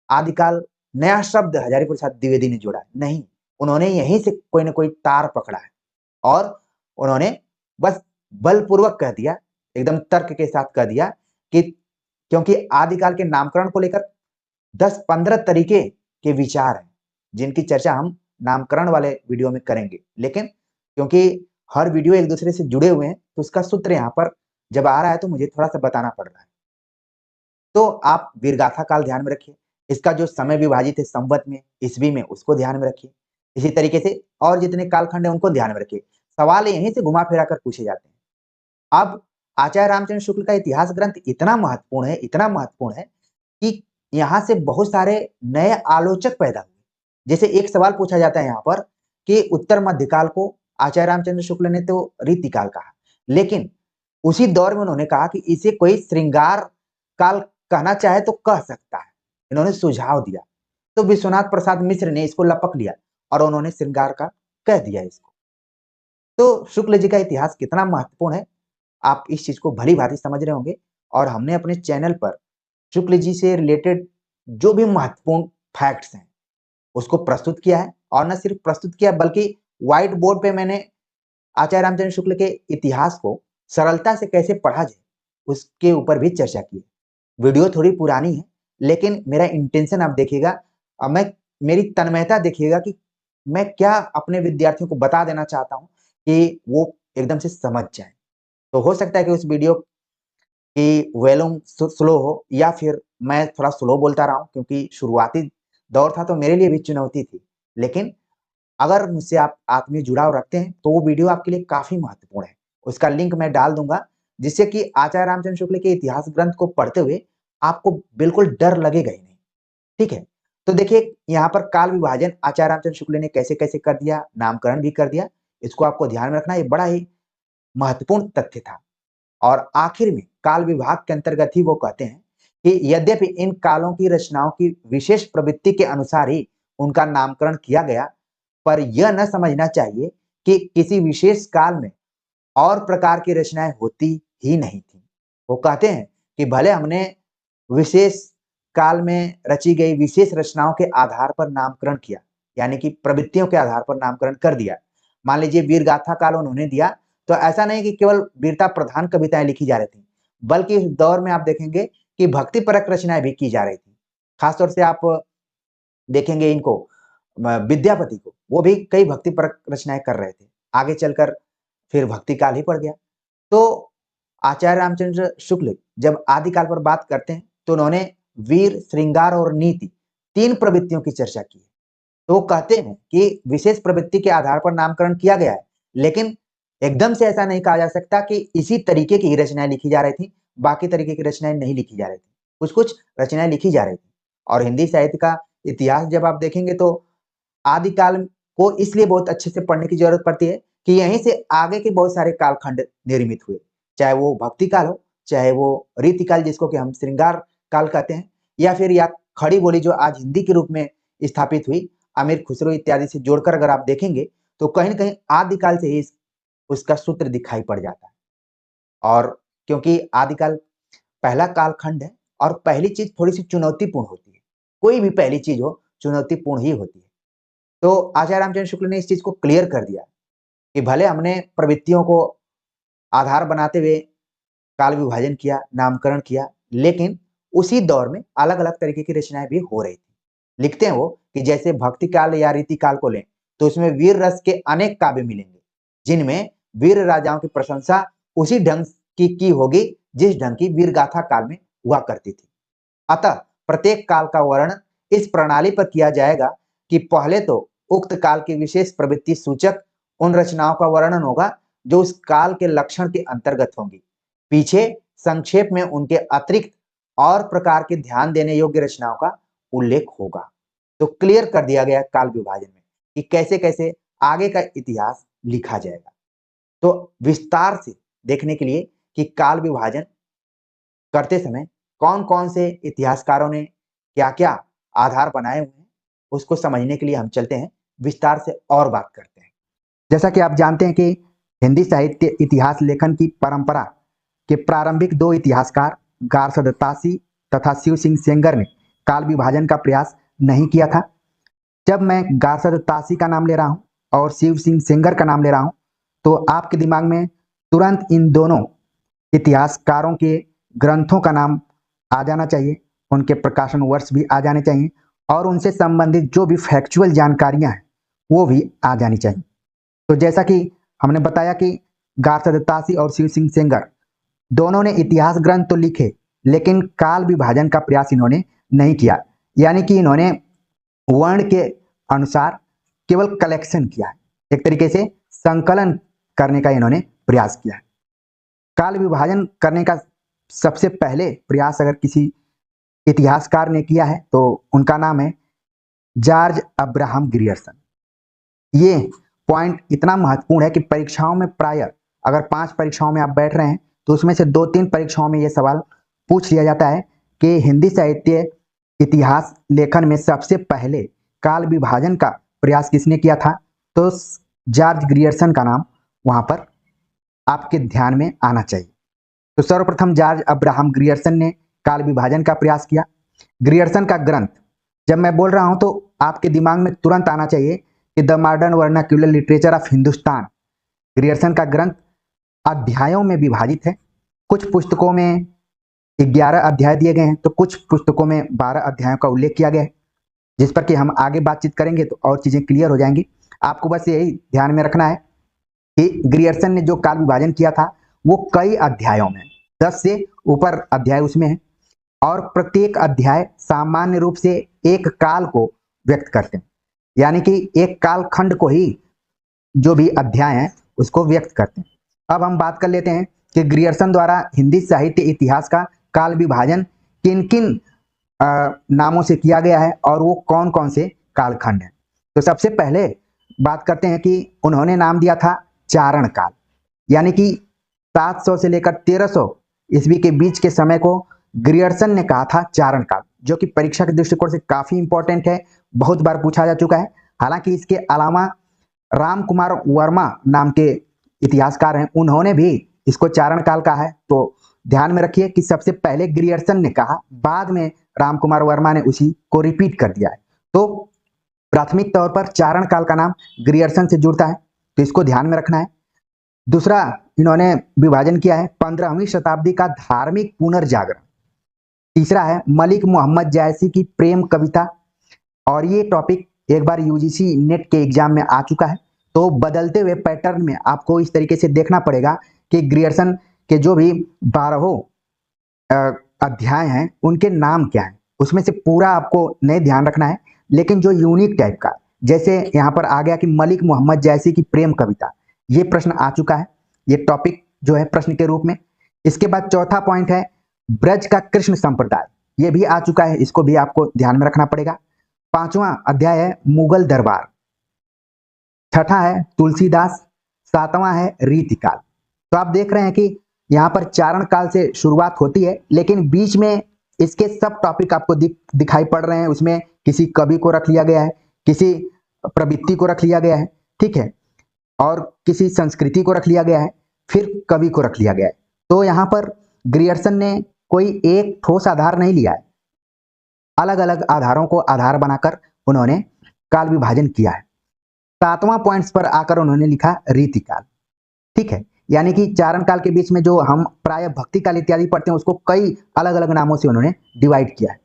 आदिकाल नया शब्द हजारी प्रसाद द्विवेदी ने जोड़ा है, नहीं, उन्होंने यहीं से कोई न कोई तार पकड़ा है और उन्होंने बस बलपूर्वक कह दिया, एकदम तर्क के साथ कह दिया कि क्योंकि आदिकाल के नामकरण को लेकर 10-15 तरीके के विचार हैं, जिनकी चर्चा हम नामकरण वाले वीडियो में करेंगे, लेकिन क्योंकि हर वीडियो एक दूसरे से जुड़े हुए हैं तो उसका सूत्र यहाँ पर जब आ रहा है तो मुझे थोड़ा सा बताना पड़ रहा है। तो आप वीरगाथा काल ध्यान में रखिए, इसका जो समय विभाजित है संवत में, ईस्वी में, उसको ध्यान में रखिए। इसी तरीके से और जितने कालखंड है उनको ध्यान में रखिए। सवाल यहीं से घुमा फिरा कर पूछे जाते हैं। अब आचार्य रामचंद्र शुक्ल का इतिहास ग्रंथ इतना महत्वपूर्ण है, इतना महत्वपूर्ण है कि यहाँ से बहुत सारे नए आलोचक पैदा हुए। जैसे एक सवाल पूछा जाता है यहाँ पर कि उत्तर मध्यकाल को आचार्य रामचंद्र शुक्ल ने तो रीतिकाल कहा, लेकिन उसी दौर में उन्होंने कहा कि इसे कोई श्रृंगार काल कहना चाहे तो कह सकता है। इन्होंने सुझाव दिया, तो विश्वनाथ प्रसाद मिश्र ने इसको लपक लिया और उन्होंने श्रृंगार काल कह दिया इसको। तो शुक्ल जी का इतिहास कितना महत्वपूर्ण है, आप इस चीज को भली भांति समझ रहे होंगे। और हमने अपने चैनल पर शुक्ल जी से रिलेटेड जो भी महत्वपूर्ण फैक्ट्स हैं उसको प्रस्तुत किया है, और न सिर्फ प्रस्तुत किया बल्कि व्हाइट बोर्ड पे मैंने आचार्य रामचंद्र शुक्ल के इतिहास को सरलता से कैसे पढ़ा जाए उसके ऊपर भी चर्चा की है। वीडियो थोड़ी पुरानी है, लेकिन मेरा इंटेंशन आप देखिएगा, मैं मेरी तन्मयता देखिएगा कि मैं क्या अपने विद्यार्थियों को बता देना चाहता हूँ कि वो एकदम से समझ जाए। तो हो सकता है कि उस वीडियो की वॉल्यूम स्लो हो, या फिर मैं थोड़ा स्लो बोलता रहा हूँ, क्योंकि शुरुआती दौर था तो मेरे लिए भी चुनौती थी। लेकिन अगर मुझसे आप आत्मीय जुड़ाव रखते हैं तो वो वीडियो आपके लिए काफी महत्वपूर्ण है। उसका लिंक मैं डाल दूंगा, जिससे कि आचार्य रामचंद्र शुक्ल के इतिहास ग्रंथ को पढ़ते हुए आपको बिल्कुल डर लगेगा ही नहीं। ठीक है, तो देखिए यहाँ पर काल विभाजन आचार्य रामचंद्र शुक्ल ने कैसे कैसे कर दिया, नामकरण भी कर दिया, इसको आपको ध्यान में रखना, ये बड़ा ही महत्वपूर्ण तथ्य था। और आखिर में काल विभाग के अंतर्गत ही वो कहते हैं कि यद्यपि इन कालों की रचनाओं की विशेष प्रवृत्ति के अनुसार ही उनका नामकरण किया गया, पर यह न समझना चाहिए कि किसी विशेष काल में और प्रकार की रचनाएं होती ही नहीं थी। वो कहते हैं कि भले हमने विशेष काल में रची गई विशेष रचनाओं के आधार पर नामकरण किया, यानी कि प्रवृत्तियों के आधार पर नामकरण कर दिया। मान लीजिए वीरगाथा काल उन्होंने दिया, तो ऐसा नहीं कि केवल वीरता प्रधान कविताएं लिखी जा रही थी, बल्कि इस दौर में आप देखेंगे कि भक्ति परक रचनाएं भी की जा रही थी। खासतौर से आप देखेंगे इनको विद्यापति को, वो भी कई भक्ति परक रचनाएं कर रहे थे। आगे चलकर फिर भक्ति काल ही पड़ गया। तो आचार्य रामचंद्र शुक्ल जब आदिकाल पर बात करते हैं तो उन्होंने वीर, श्रृंगार और नीति, तीन प्रवृत्तियों की चर्चा की है। तो वो कहते हैं कि विशेष प्रवृत्ति के आधार पर नामकरण किया गया है, लेकिन एकदम से ऐसा नहीं कहा जा सकता कि इसी तरीके की रचनाएं लिखी जा रही थी, बाकी तरीके की रचनाएं नहीं लिखी जा रही थी। कुछ कुछ रचनाएं लिखी जा रही थी। और हिंदी साहित्य का इतिहास जब आप देखेंगे तो आदिकाल को इसलिए बहुत अच्छे से पढ़ने की जरूरत पड़ती है कि यहीं से आगे के बहुत सारे कालखंड निर्मित हुए, चाहे वो भक्ति काल हो, चाहे वो रीतिकाल जिसको कि हम श्रृंगार काल कहते हैं, या फिर या खड़ी बोली जो आज हिंदी के रूप में स्थापित हुई, अमीर खुसरो इत्यादि से जोड़कर अगर आप देखेंगे तो कहीं न कहीं आदिकाल से ही उसका सूत्र दिखाई पड़ जाता है। और क्योंकि आदिकाल पहला कालखंड है और पहली चीज थोड़ी सी चुनौतीपूर्ण होती है, कोई भी पहली चीज हो चुनौतीपूर्ण ही होती है। तो आचार्य रामचंद्र शुक्ल ने इस चीज को क्लियर कर दिया कि भले हमने प्रवृत्तियों को आधार बनाते हुए काल विभाजन किया, नामकरण किया, लेकिन उसी दौर में अलग अलग तरीके की रचनाएं भी हो रही थी। लिखते हैं वो कि जैसे भक्ति काल या रीति काल को लें तो उसमें वीर रस के अनेक काव्य मिलेंगे, जिनमें वीर राजाओं की प्रशंसा उसी ढंग की होगी जिस ढंग की वीर गाथा काल में हुआ करती थी। अतः प्रत्येक काल का वर्णन इस प्रणाली पर किया जाएगा कि पहले तो उक्त काल की विशेष प्रवृत्ति सूचक उन रचनाओं का वर्णन होगा जो उस काल के लक्षण के अंतर्गत होंगी। पीछे संक्षेप में उनके अतिरिक्त और प्रकार के ध्यान देने योग्य रचनाओं का उल्लेख होगा। तो क्लियर कर दिया गया काल विभाजन में कि कैसे कैसे आगे का इतिहास लिखा जाएगा। तो विस्तार से देखने के लिए कि काल विभाजन करते समय कौन कौन से इतिहासकारों ने क्या क्या आधार बनाए हुए हैं, उसको समझने के लिए हम चलते हैं विस्तार से और बात करते हैं। जैसा कि आप जानते हैं कि हिंदी साहित्य इतिहास लेखन की परंपरा के प्रारंभिक दो इतिहासकार गारसद तासी तथा शिव सिंह सेंगर ने काल विभाजन का प्रयास नहीं किया था। जब मैं गारसद तासी का नाम ले रहा हूं और शिव सिंह सेंगर का नाम ले रहा हूं तो आपके दिमाग में तुरंत इन दोनों इतिहासकारों के ग्रंथों का नाम आ जाना चाहिए, उनके प्रकाशन वर्ष भी आ जाने चाहिए और उनसे संबंधित जो भी फैक्चुअल जानकारियां हैं वो भी आ जानी चाहिए। तो जैसा कि हमने बताया कि गारसदत्तासी और शिव सिंह सेंगर दोनों ने इतिहास ग्रंथ तो लिखे, लेकिन काल विभाजन का प्रयास इन्होंने नहीं किया। यानी कि इन्होंने वर्ण के अनुसार केवल कलेक्शन किया है, एक तरीके से संकलन करने का इन्होंने प्रयास किया है। काल विभाजन करने का सबसे पहले प्रयास अगर किसी इतिहासकार ने किया है तो उनका नाम है जॉर्ज अब्राहम ग्रियर्सन। ये पॉइंट इतना महत्वपूर्ण है कि परीक्षाओं में प्राय अगर 5 परीक्षाओं में आप बैठ रहे हैं तो उसमें से 2-3 परीक्षाओं में ये सवाल पूछ लिया जाता है कि हिंदी साहित्य इतिहास लेखन में सबसे पहले काल विभाजन का प्रयास किसने किया था। तो जॉर्ज ग्रियर्सन का नाम वहां पर आपके ध्यान में आना चाहिए। तो सर्वप्रथम जॉर्ज अब्राहम ग्रियर्सन ने काल विभाजन का प्रयास किया। ग्रियर्सन का ग्रंथ जब मैं बोल रहा हूं तो आपके दिमाग में तुरंत आना चाहिए कि the modern vernacular literature of Hindustan. Grierson का ग्रंथ अध्यायों में विभाजित है। कुछ पुस्तकों में 11 अध्याय दिए गए हैं तो कुछ पुस्तकों में 12 अध्यायों का उल्लेख किया गया है, जिस पर कि हम आगे बातचीत करेंगे तो और चीजें क्लियर हो जाएंगी। आपको बस यही ध्यान में रखना है कि ग्रियर्सन ने जो काल विभाजन किया था वो कई अध्यायों में 10 से ऊपर अध्याय उसमें है, और प्रत्येक अध्याय सामान्य रूप से एक काल को व्यक्त करते हैं। यानी कि एक काल खंड को ही जो भी अध्याय है उसको व्यक्त करते हैं। अब हम बात कर लेते हैं कि ग्रियर्सन द्वारा हिंदी साहित्य इतिहास का काल विभाजन किन किन नामों से किया गया है और वो कौन कौन से कालखंड हैं। तो सबसे पहले बात करते हैं कि उन्होंने नाम दिया था चारण काल, यानी कि 700 से लेकर 1300 ईस्वी के बीच के समय को ग्रियर्सन ने कहा था चारण काल, जो कि परीक्षा के दृष्टिकोण से काफी इंपॉर्टेंट है, बहुत बार पूछा जा चुका है। हालांकि इसके अलावा राम कुमार वर्मा नाम के इतिहासकार हैं, उन्होंने भी इसको चारण काल कहा है। तो ध्यान में रखिए कि सबसे पहले ग्रियर्सन ने कहा, बाद में राम कुमार वर्मा ने उसी को रिपीट कर दिया है। तो प्राथमिक तौर पर चारण काल का नाम ग्रियर्सन से जुड़ता है, तो इसको ध्यान में रखना है। दूसरा इन्होंने विभाजन किया है 15वीं शताब्दी का धार्मिक पुनर्जागरण। तीसरा है मलिक मोहम्मद जैसी की प्रेम कविता, और ये टॉपिक एक बार यूजीसी नेट के एग्जाम में आ चुका है। तो बदलते हुए पैटर्न में आपको इस तरीके से देखना पड़ेगा कि ग्रियर्सन के जो भी 12 अध्याय हैं उनके नाम क्या हैं, उसमें से पूरा आपको नहीं ध्यान रखना है, लेकिन जो यूनिक टाइप का, जैसे यहाँ पर आ गया कि मलिक मोहम्मद जैसी की प्रेम कविता, ये प्रश्न आ चुका है, ये टॉपिक जो है प्रश्न के रूप में। इसके बाद चौथा पॉइंट है ब्रज का कृष्ण संप्रदाय, ये भी आ चुका है, इसको भी आपको ध्यान में रखना पड़ेगा। 5वां अध्याय है मुगल दरबार, 6ठा है तुलसीदास, 7वां है रीतिकाल। तो आप देख रहे हैं कि यहाँ पर चारण काल से शुरुआत होती है, लेकिन बीच में इसके सब टॉपिक आपको दिखाई पड़ रहे हैं। उसमें किसी कवि को रख लिया गया है, किसी प्रवृत्ति को रख लिया गया है, ठीक है, और किसी संस्कृति को रख लिया गया है, फिर कवि को रख लिया गया है। तो यहाँ पर ग्रियर्सन ने कोई एक ठोस आधार नहीं लिया है, अलग अलग आधारों को आधार बनाकर उन्होंने काल विभाजन किया है। 7वां पॉइंट्स पर आकर उन्होंने लिखा रीतिकाल, ठीक है, यानी कि चारण काल के बीच में जो हम प्राय भक्ति काल इत्यादि पढ़ते हैं उसको कई अलग अलग नामों से उन्होंने डिवाइड किया है।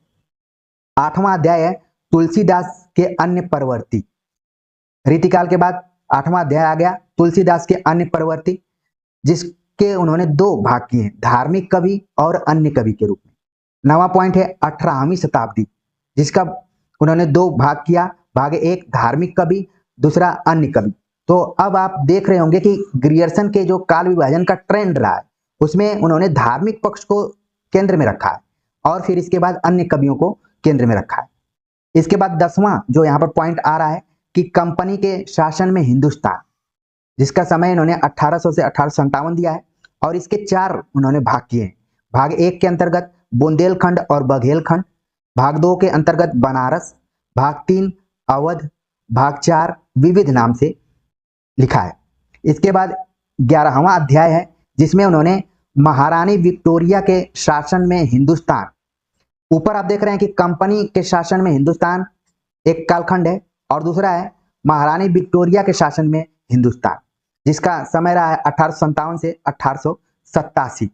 8वां अध्याय है तुलसीदास के अन्य प्रवर्ती। रीतिकाल के बाद 8वां अध्याय आ गया तुलसीदास के अन्य प्रवर्ती, जिसके उन्होंने 2 भाग किए हैं, धार्मिक कवि और अन्य कवि के रूप में। 9वां पॉइंट है 18वीं शताब्दी, जिसका उन्होंने 2 भाग किया, भाग 1 धार्मिक कवि, दूसरा अन्य कवि। तो अब आप देख रहे होंगे कि ग्रियर्सन के जो काल विभाजन का ट्रेंड रहा है उसमें उन्होंने धार्मिक पक्ष को केंद्र में रखा है और फिर इसके बाद अन्य कवियों को केंद्र में रखा है। इसके बाद 10वां जो यहाँ पर पॉइंट आ रहा है कि कंपनी के शासन में हिंदुस्तान, जिसका समय इन्होंने 1800 से 1857 दिया है, और इसके 4 उन्होंने भाग किए हैं। भाग 1 के अंतर्गत बुंदेलखंड और बघेलखंड, भाग 2 के अंतर्गत बनारस, भाग 3 अवध, भाग 4 विविध नाम से लिखा है। इसके बाद 11वां अध्याय है जिसमें उन्होंने महारानी विक्टोरिया के शासन में हिंदुस्तान, ऊपर आप देख रहे हैं कि कंपनी के शासन में हिंदुस्तान एक कालखंड है और दूसरा है महारानी विक्टोरिया के शासन में हिंदुस्तान, जिसका समय रहा है 1857 से 1887,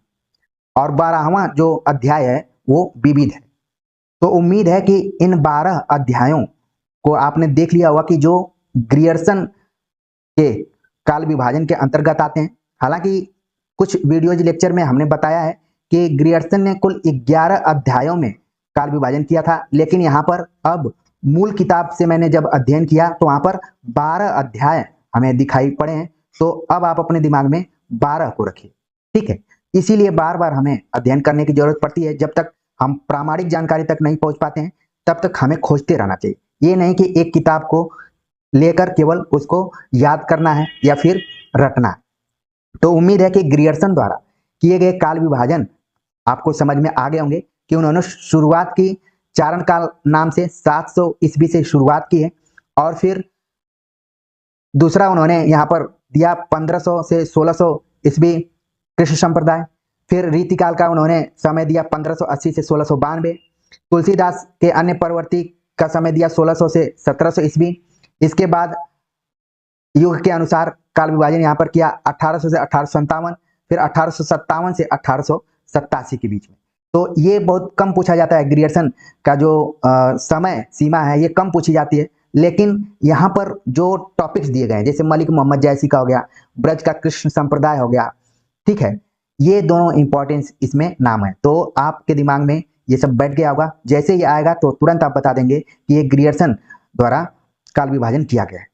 और 12वां जो अध्याय है वो विविध है। तो उम्मीद है कि इन 12 अध्यायों को आपने देख लिया होगा कि जो ग्रियर्सन के काल विभाजन के अंतर्गत आते हैं। हालांकि कुछ वीडियोज लेक्चर में हमने बताया है कि ग्रियर्सन ने कुल 11 अध्यायों में काल विभाजन किया था, लेकिन यहाँ पर अब मूल किताब से मैंने जब अध्ययन किया तो वहां पर 12 अध्याय हमें दिखाई पड़े हैं। तो अब आप अपने दिमाग में 12 को रखिए, ठीक है। इसीलिए बार बार हमें अध्ययन करने की जरूरत पड़ती है। जब तक हम प्रामाणिक जानकारी तक नहीं पहुंच पाते हैं तब तक हमें खोजते रहना चाहिए। ये नहीं कि एक किताब को लेकर केवल उसको याद करना है या फिर रटना है। तो उम्मीद है कि ग्रियर्सन द्वारा किए गए काल विभाजन आपको समझ में आ गए होंगे कि उन्होंने शुरुआत की चारण काल नाम से 700 ईस्वी से शुरुआत की है, और फिर दूसरा उन्होंने यहाँ पर दिया 1500 से 1600 ईस्वी कृष्ण संप्रदाय। फिर रीतिकाल का उन्होंने समय दिया 1580 से 1692। तुलसीदास के अन्य परवर्ती का समय दिया 1600 से 1700 ईस्वी। इसके बाद युग के अनुसार काल विभाजन यहाँ पर किया 1800 से 1857, फिर 1857 से 1887 के बीच में। तो ये बहुत कम पूछा जाता है, ग्रियर्सन का जो समय सीमा है ये कम पूछी जाती है। लेकिन यहाँ पर जो टॉपिक्स दिए गए हैं, जैसे मलिक मोहम्मद जैसी का हो गया, ब्रज का कृष्ण संप्रदाय हो गया, ठीक है, ये दोनों इंपॉर्टेंस इसमें नाम है। तो आपके दिमाग में ये सब बैठ गया होगा। जैसे ही आएगा तो तुरंत आप बता देंगे कि ये ग्रियर्सन द्वारा काल विभाजन किया गया है।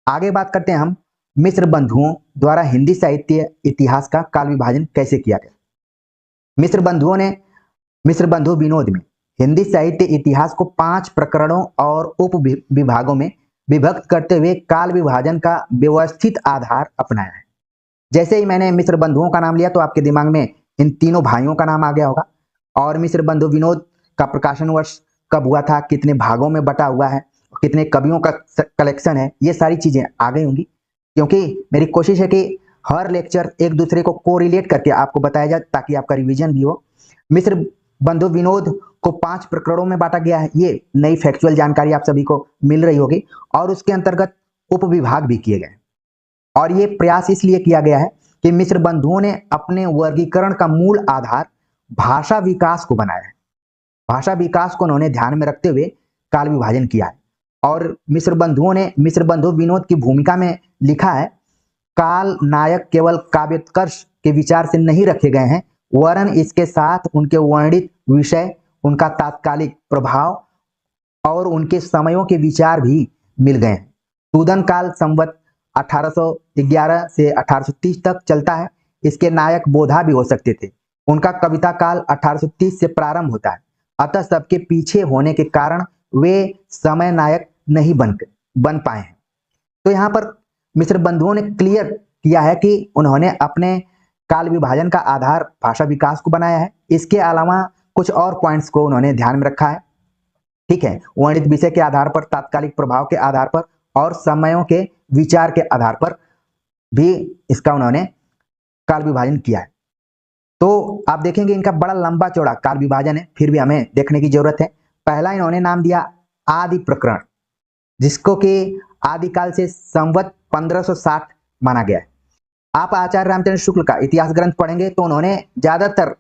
आगे बात करते हैं हम मिस्र बंधुओं द्वारा हिंदी साहित्य इतिहास का काल विभाजन कैसे किया गया। मिस्र बंधुओं ने मिस्र बंधु विनोद में हिंदी साहित्य इतिहास को 5 प्रकरणों और उप विभागों में विभक्त करते हुए काल विभाजन का व्यवस्थित आधार अपनाया है। जैसे ही मैंने मिस्र बंधुओं का नाम लिया तो आपके दिमाग में इन तीनों भाइयों का नाम आ गया होगा, और मिस्र बंधु विनोद का प्रकाशन वर्ष कब हुआ था, कितने भागों में बटा हुआ है, कितने कवियों का कलेक्शन है, ये सारी चीजें आ गई होंगी। क्योंकि मेरी कोशिश है कि हर लेक्चर एक दूसरे को कोरिलेट करके आपको बताया जाए ताकि आपका रिवीजन भी हो। मिस्र बंधु विनोद को 5 प्रकरणों में बांटा गया है। ये नई फैक्चुअल जानकारी आप सभी को मिल रही होगी, और उसके अंतर्गत उप विभाग भी किए गए। और ये प्रयास इसलिए किया गया है कि मिस्र बंधुओं ने अपने वर्गीकरण का मूल आधार भाषा विकास को बनाया है। भाषा विकास को उन्होंने ध्यान में रखते हुए काल विभाजन किया है। और मिस्र बंधुओं ने मिस्र बंधु विनोद की भूमिका में लिखा है, काल नायक केवल काव्योत्कर्ष के विचार से नहीं रखे गए हैं, वरन इसके साथ उनके वर्णित विषय, उनका तात्कालिक प्रभाव और उनके समयों के विचार भी मिल गए हैं। सूदन काल संवत 1811 से 1830 तक चलता है। इसके नायक बोधा भी हो सकते थे। उनका कविता काल 1830 से प्रारंभ होता है। अतः सबके पीछे होने के कारण वे समय नायक नहीं बन पाए हैं। तो यहाँ पर मिस्र बंधुओं ने क्लियर किया है कि उन्होंने अपने काल विभाजन का आधार भाषा विकास को बनाया है। इसके अलावा कुछ और पॉइंट्स को उन्होंने ध्यान में रखा है, ठीक है, वर्णित विषय के आधार पर, तात्कालिक प्रभाव के आधार पर और समयों के विचार के आधार पर भी इसका उन्होंने काल विभाजन किया है। तो आप देखेंगे इनका बड़ा लंबा चौड़ा काल विभाजन है, फिर भी हमें देखने की जरूरत है। पहला इन्होंने नाम दिया आदि प्रकरण, जिसको कि आदिकाल से संवत 1560 माना गया है। आप आचार्य रामचंद्र शुक्ल का इतिहास ग्रंथ पढ़ेंगे तो उन्होंने ज्यादातर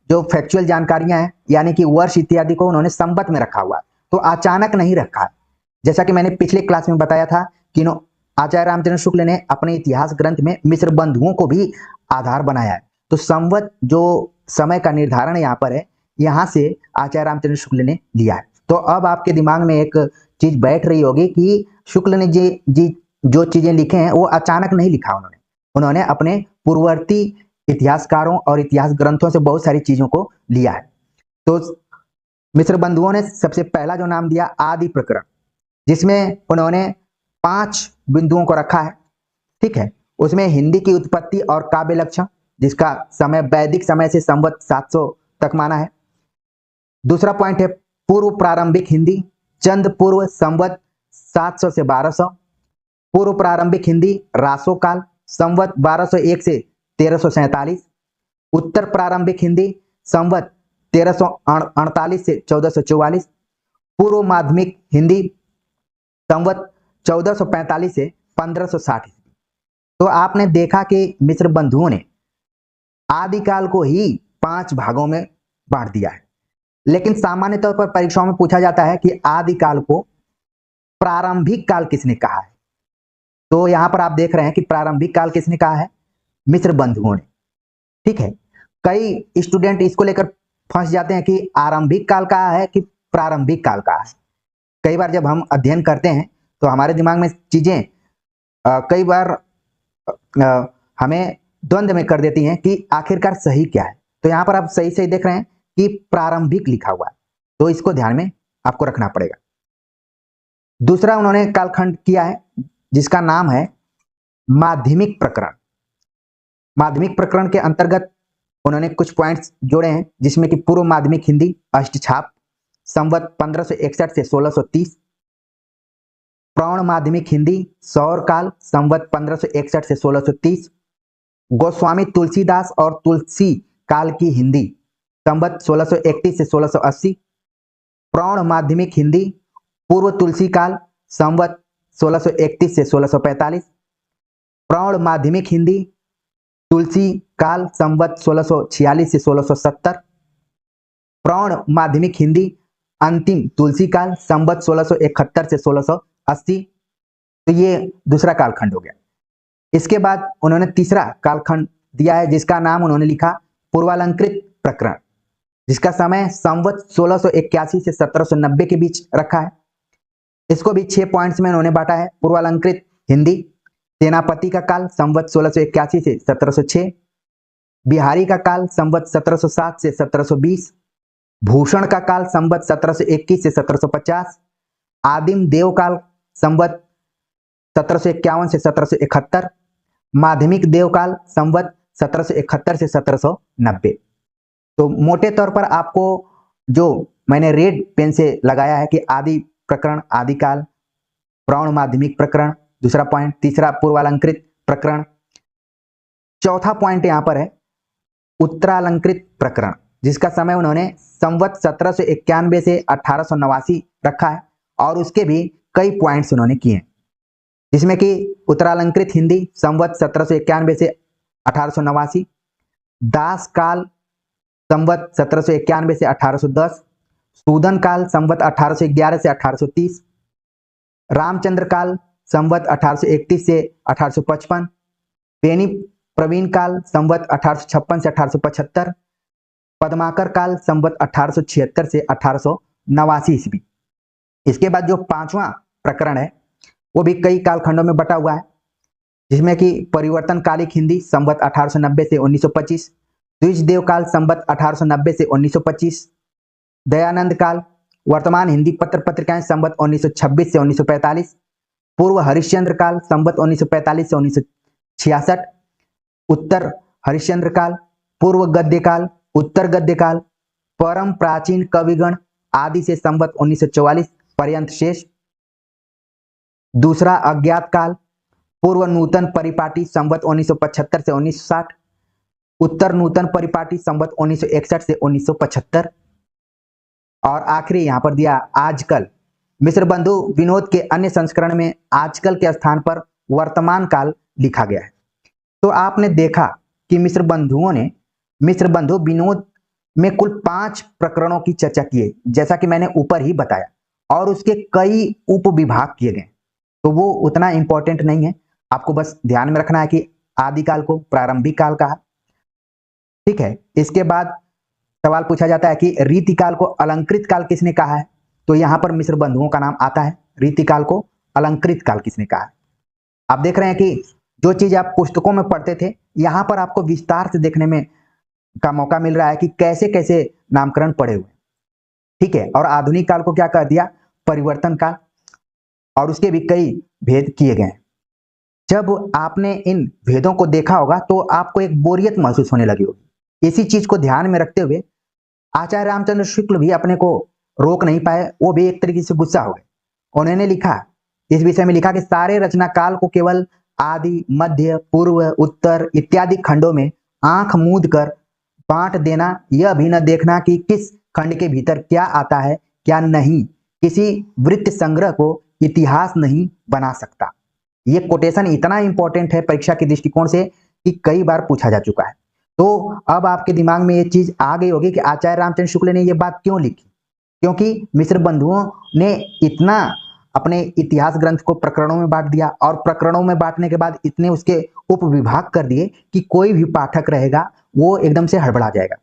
जो फैक्चुअल जानकारियां हैं यानी कि वर्ष इत्यादि को उन्होंने संवत में रखा हुआ है, तो अचानक नहीं रखा है। जैसा कि मैंने पिछले क्लास में बताया था कि आचार्य रामचंद्र शुक्ल ने अपने इतिहास ग्रंथ में मिस्र बंधुओं को भी आधार बनाया है। तो संवत जो समय का निर्धारण यहाँ पर है, यहाँ से आचार्य रामचंद्र शुक्ल ने लिया है। तो अब आपके दिमाग में एक चीज बैठ रही होगी कि शुक्ल ने जो चीजें लिखे हैं वो अचानक नहीं लिखा उन्होंने अपने पूर्ववर्ती इतिहासकारों और इतिहास ग्रंथों से बहुत सारी चीजों को लिया है। तो मिस्र बंधुओं ने सबसे पहला जो नाम दिया आदि प्रकरण, जिसमें उन्होंने 5 बिंदुओं को रखा है, ठीक है। उसमें हिंदी की उत्पत्ति और काव्य लक्षण, जिसका समय वैदिक समय से संवत 700 तक माना है। दूसरा पॉइंट है पूर्व प्रारंभिक हिंदी, चंद पूर्व संवत 700 से 1200। पूर्व प्रारंभिक हिंदी रासो काल संवत 1201 से 1347। उत्तर प्रारंभिक हिंदी संवत 1348 से 1444। पूर्व माध्यमिक हिंदी संवत 1445 से 1560। तो आपने देखा कि मिस्र बंधुओं ने आदिकाल को ही 5 भागों में बांट दिया है। लेकिन सामान्य तौर पर परीक्षाओं में पूछा जाता है कि आदिकाल को प्रारंभिक काल किसने कहा है। तो यहाँ पर आप देख रहे हैं कि प्रारंभिक काल किसने कहा है? मिस्र बंधुओं ने। ठीक है, कई स्टूडेंट इसको लेकर फंस जाते हैं कि आरंभिक काल कहा है कि प्रारंभिक काल कहा है। कई बार जब हम अध्ययन करते हैं तो हमारे दिमाग में चीजें कई बार हमें द्वंद्व में कर देती हैं कि आखिरकार सही क्या है। तो यहाँ पर आप सही सही देख रहे हैं कि प्रारंभिक लिखा हुआ है, तो इसको ध्यान में आपको रखना पड़ेगा। दूसरा उन्होंने कालखंड किया है जिसका नाम है माध्यमिक प्रकरण। माध्यमिक प्रकरण के अंतर्गत उन्होंने कुछ पॉइंट्स जोड़े हैं, जिसमें कि पूर्व माध्यमिक हिंदी अष्टछाप संवत 1561 से 1630, प्रौढ़ माध्यमिक हिंदी सौर काल संवत 1561 से 1630, गोस्वामी तुलसीदास और तुलसी काल की हिंदी संवत 1631 से 1680, प्रौढ़ माध्यमिक हिंदी पूर्व तुलसी काल संवत 1631 से 1645, प्रौढ़ माध्यमिक हिंदी तुलसी काल संवत 1646 से 1670, प्रौढ़ माध्यमिक हिंदी अंतिम तुलसी काल संवत 1671 से 1680। तो ये दूसरा कालखंड हो गया। इसके बाद उन्होंने तीसरा कालखंड दिया है जिसका नाम उन्होंने लिखा पूर्वालंकृत प्रकरण, जिसका समय संवत 1681 से 1790 के बीच रखा है। इसको भी 6 पॉइंट्स में उन्होंने बांटा है। पूर्वालंकृत हिंदी सेनापति का काल संवत 1681 से 1706, बिहारी का काल संवत 1707 से 1720, भूषण का काल संवत 1721 से 1750, आदिम देव काल संवत 1751 से 1771, माध्यमिक देव काल संवत 1771 से 1790। तो मोटे तौर पर आपको जो मैंने रेड पेन से लगाया है कि आदि प्रकरण आदिकाल, प्रौढ़ माध्यमिक प्रकरण दूसरा पॉइंट, तीसरा पूर्वालंकृत प्रकरण, चौथा पॉइंट यहां पर है उत्तरालंकृत प्रकरण, जिसका समय उन्होंने संवत 1791 से 1889 रखा है और उसके भी कई पॉइंट्स उन्होंने किए हैं, जिसमें कि उत्तरालंकृत हिंदी संवत 1791 से 1889, दास काल संवत 1791 से 1810, सूदन काल संवत 1811 से 1830, रामचंद्र काल संवत 1831 से 1855, पेनी प्रवीण काल संवत 1856 से 1875, पद्माकर काल संवत 1876 से 1889 ईस्वी। इसके बाद जो पांचवा प्रकरण है वो भी कई कालखंडों में बटा हुआ है, जिसमें कि परिवर्तनकालिक हिंदी संवत 1890 से 1925, द्विजदेव काल संवत 1890 से 1925, दयानंद काल, वर्तमान हिंदी पत्र पत्रिकाएं संवत 1926 से 1945, पूर्व हरिश्चंद्र काल संवत 1945 से 1966, उत्तर हरिश्चंद्र काल, पूर्व गद्य काल, उत्तर गद्य काल, परम प्राचीन कविगण आदि से संवत 1944 पर्यंत शेष, दूसरा अज्ञात काल, पूर्व नूतन परिपाटी संवत 1975 से 1960, उत्तर नूतन परिपाटी संवत 1961 से 1975 और आखिरी यहां पर दिया आजकल। मिस्र बंधु विनोद के अन्य संस्करण में आजकल के स्थान पर वर्तमान काल लिखा गया है। तो आपने देखा कि मिस्र बंधु विनोद में कुल 5 प्रकरणों की चर्चा की है, जैसा कि मैंने ऊपर ही बताया, और उसके कई उप विभाग किए गए, तो वो उतना इंपॉर्टेंट नहीं है। आपको बस ध्यान में रखना है कि आदिकाल को प्रारंभिक काल कहा। ठीक है, इसके बाद सवाल पूछा जाता है कि रीतिकाल को अलंकृत काल किसने कहा है? तो यहां पर मिस्र बंधुओं का नाम आता है। रीतिकाल को अलंकृत काल किसने कहा है? आप देख रहे हैं कि जो चीज आप पुस्तकों में पढ़ते थे, यहां पर आपको विस्तार से देखने में का मौका मिल रहा है कि कैसे कैसे नामकरण पड़े हुए। ठीक है, और आधुनिक काल को क्या कर दिया? परिवर्तन काल, और उसके भी कई भेद किए गए। जब आपने इन भेदों को देखा होगा तो आपको एक बोरियत महसूस होने लगी होगी। इसी चीज को ध्यान में रखते हुए आचार्य रामचंद्र शुक्ल भी अपने को रोक नहीं पाए, वो भी एक तरीके से गुस्सा हो गए। उन्होंने लिखा, इस विषय में लिखा कि सारे रचना काल को केवल आदि, मध्य, पूर्व, उत्तर इत्यादि खंडों में आंख मूंद कर बांट देना, यह भी न देखना कि किस खंड के भीतर क्या आता है क्या नहीं, किसी वृत्त संग्रह को इतिहास नहीं बना सकता। ये कोटेशन इतना इंपॉर्टेंट है परीक्षा के दृष्टिकोण से कि कई बार पूछा जा चुका है। तो अब आपके दिमाग में ये चीज आ गई होगी कि आचार्य रामचंद्र शुक्ल ने ये बात क्यों लिखी, क्योंकि मिस्र बंधुओं ने इतना अपने इतिहास ग्रंथ को प्रकरणों में बांट दिया और प्रकरणों में बांटने के बाद इतने उसके उपविभाग कर दिए कि कोई भी पाठक रहेगा वो एकदम से हड़बड़ा जाएगा।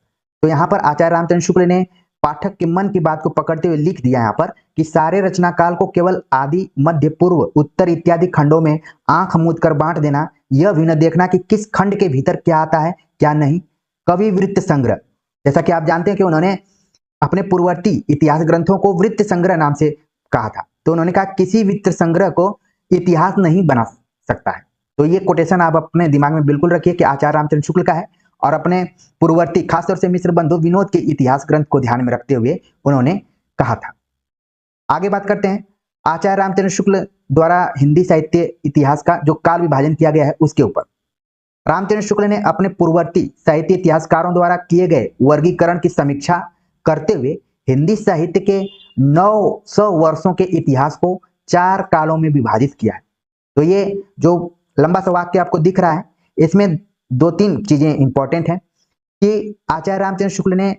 तो यहाँ पर आचार्य रामचंद्र शुक्ल ने पाठक के मन की बात को पकड़ते हुए लिख दिया यहाँ पर कि सारे रचना काल को केवल आदि, मध्य, पूर्व, उत्तर इत्यादि खंडों में आंख मूंद कर बांट देना, यह भी न देखना कि किस खंड के भीतर क्या आता है क्या नहीं। कवि वृत्त संग्रह, जैसा कि आप जानते हैं कि उन्होंने अपने पूर्ववर्ती इतिहास ग्रंथों को वृत्त संग्रह नाम से कहा था, तो उन्होंने कहा किसी वृत्त संग्रह को इतिहास नहीं बना सकता है। तो ये कोटेशन आप अपने दिमाग में बिल्कुल रखिए कि आचार्य रामचंद्र शुक्ल का है और अपने पूर्ववर्ती खासतौर से मिश्र बंधु विनोद के इतिहास ग्रंथ को ध्यान में रखते हुए उन्होंने कहा था। आगे बात करते हैं आचार्य रामचंद्र शुक्ल द्वारा हिंदी साहित्य इतिहास का जो काल विभाजन किया गया है उसके ऊपर। रामचंद्र शुक्ल ने अपने पूर्ववर्ती साहित्य इतिहासकारों द्वारा किए गए वर्गीकरण की समीक्षा करते हुए हिंदी साहित्य के 900 वर्षों के इतिहास को 4 कालों में विभाजित किया है। तो ये जो लंबा सा वाक्य आपको दिख रहा है इसमें 2-3 चीजें इंपॉर्टेंट हैं कि आचार्य रामचंद्र शुक्ल ने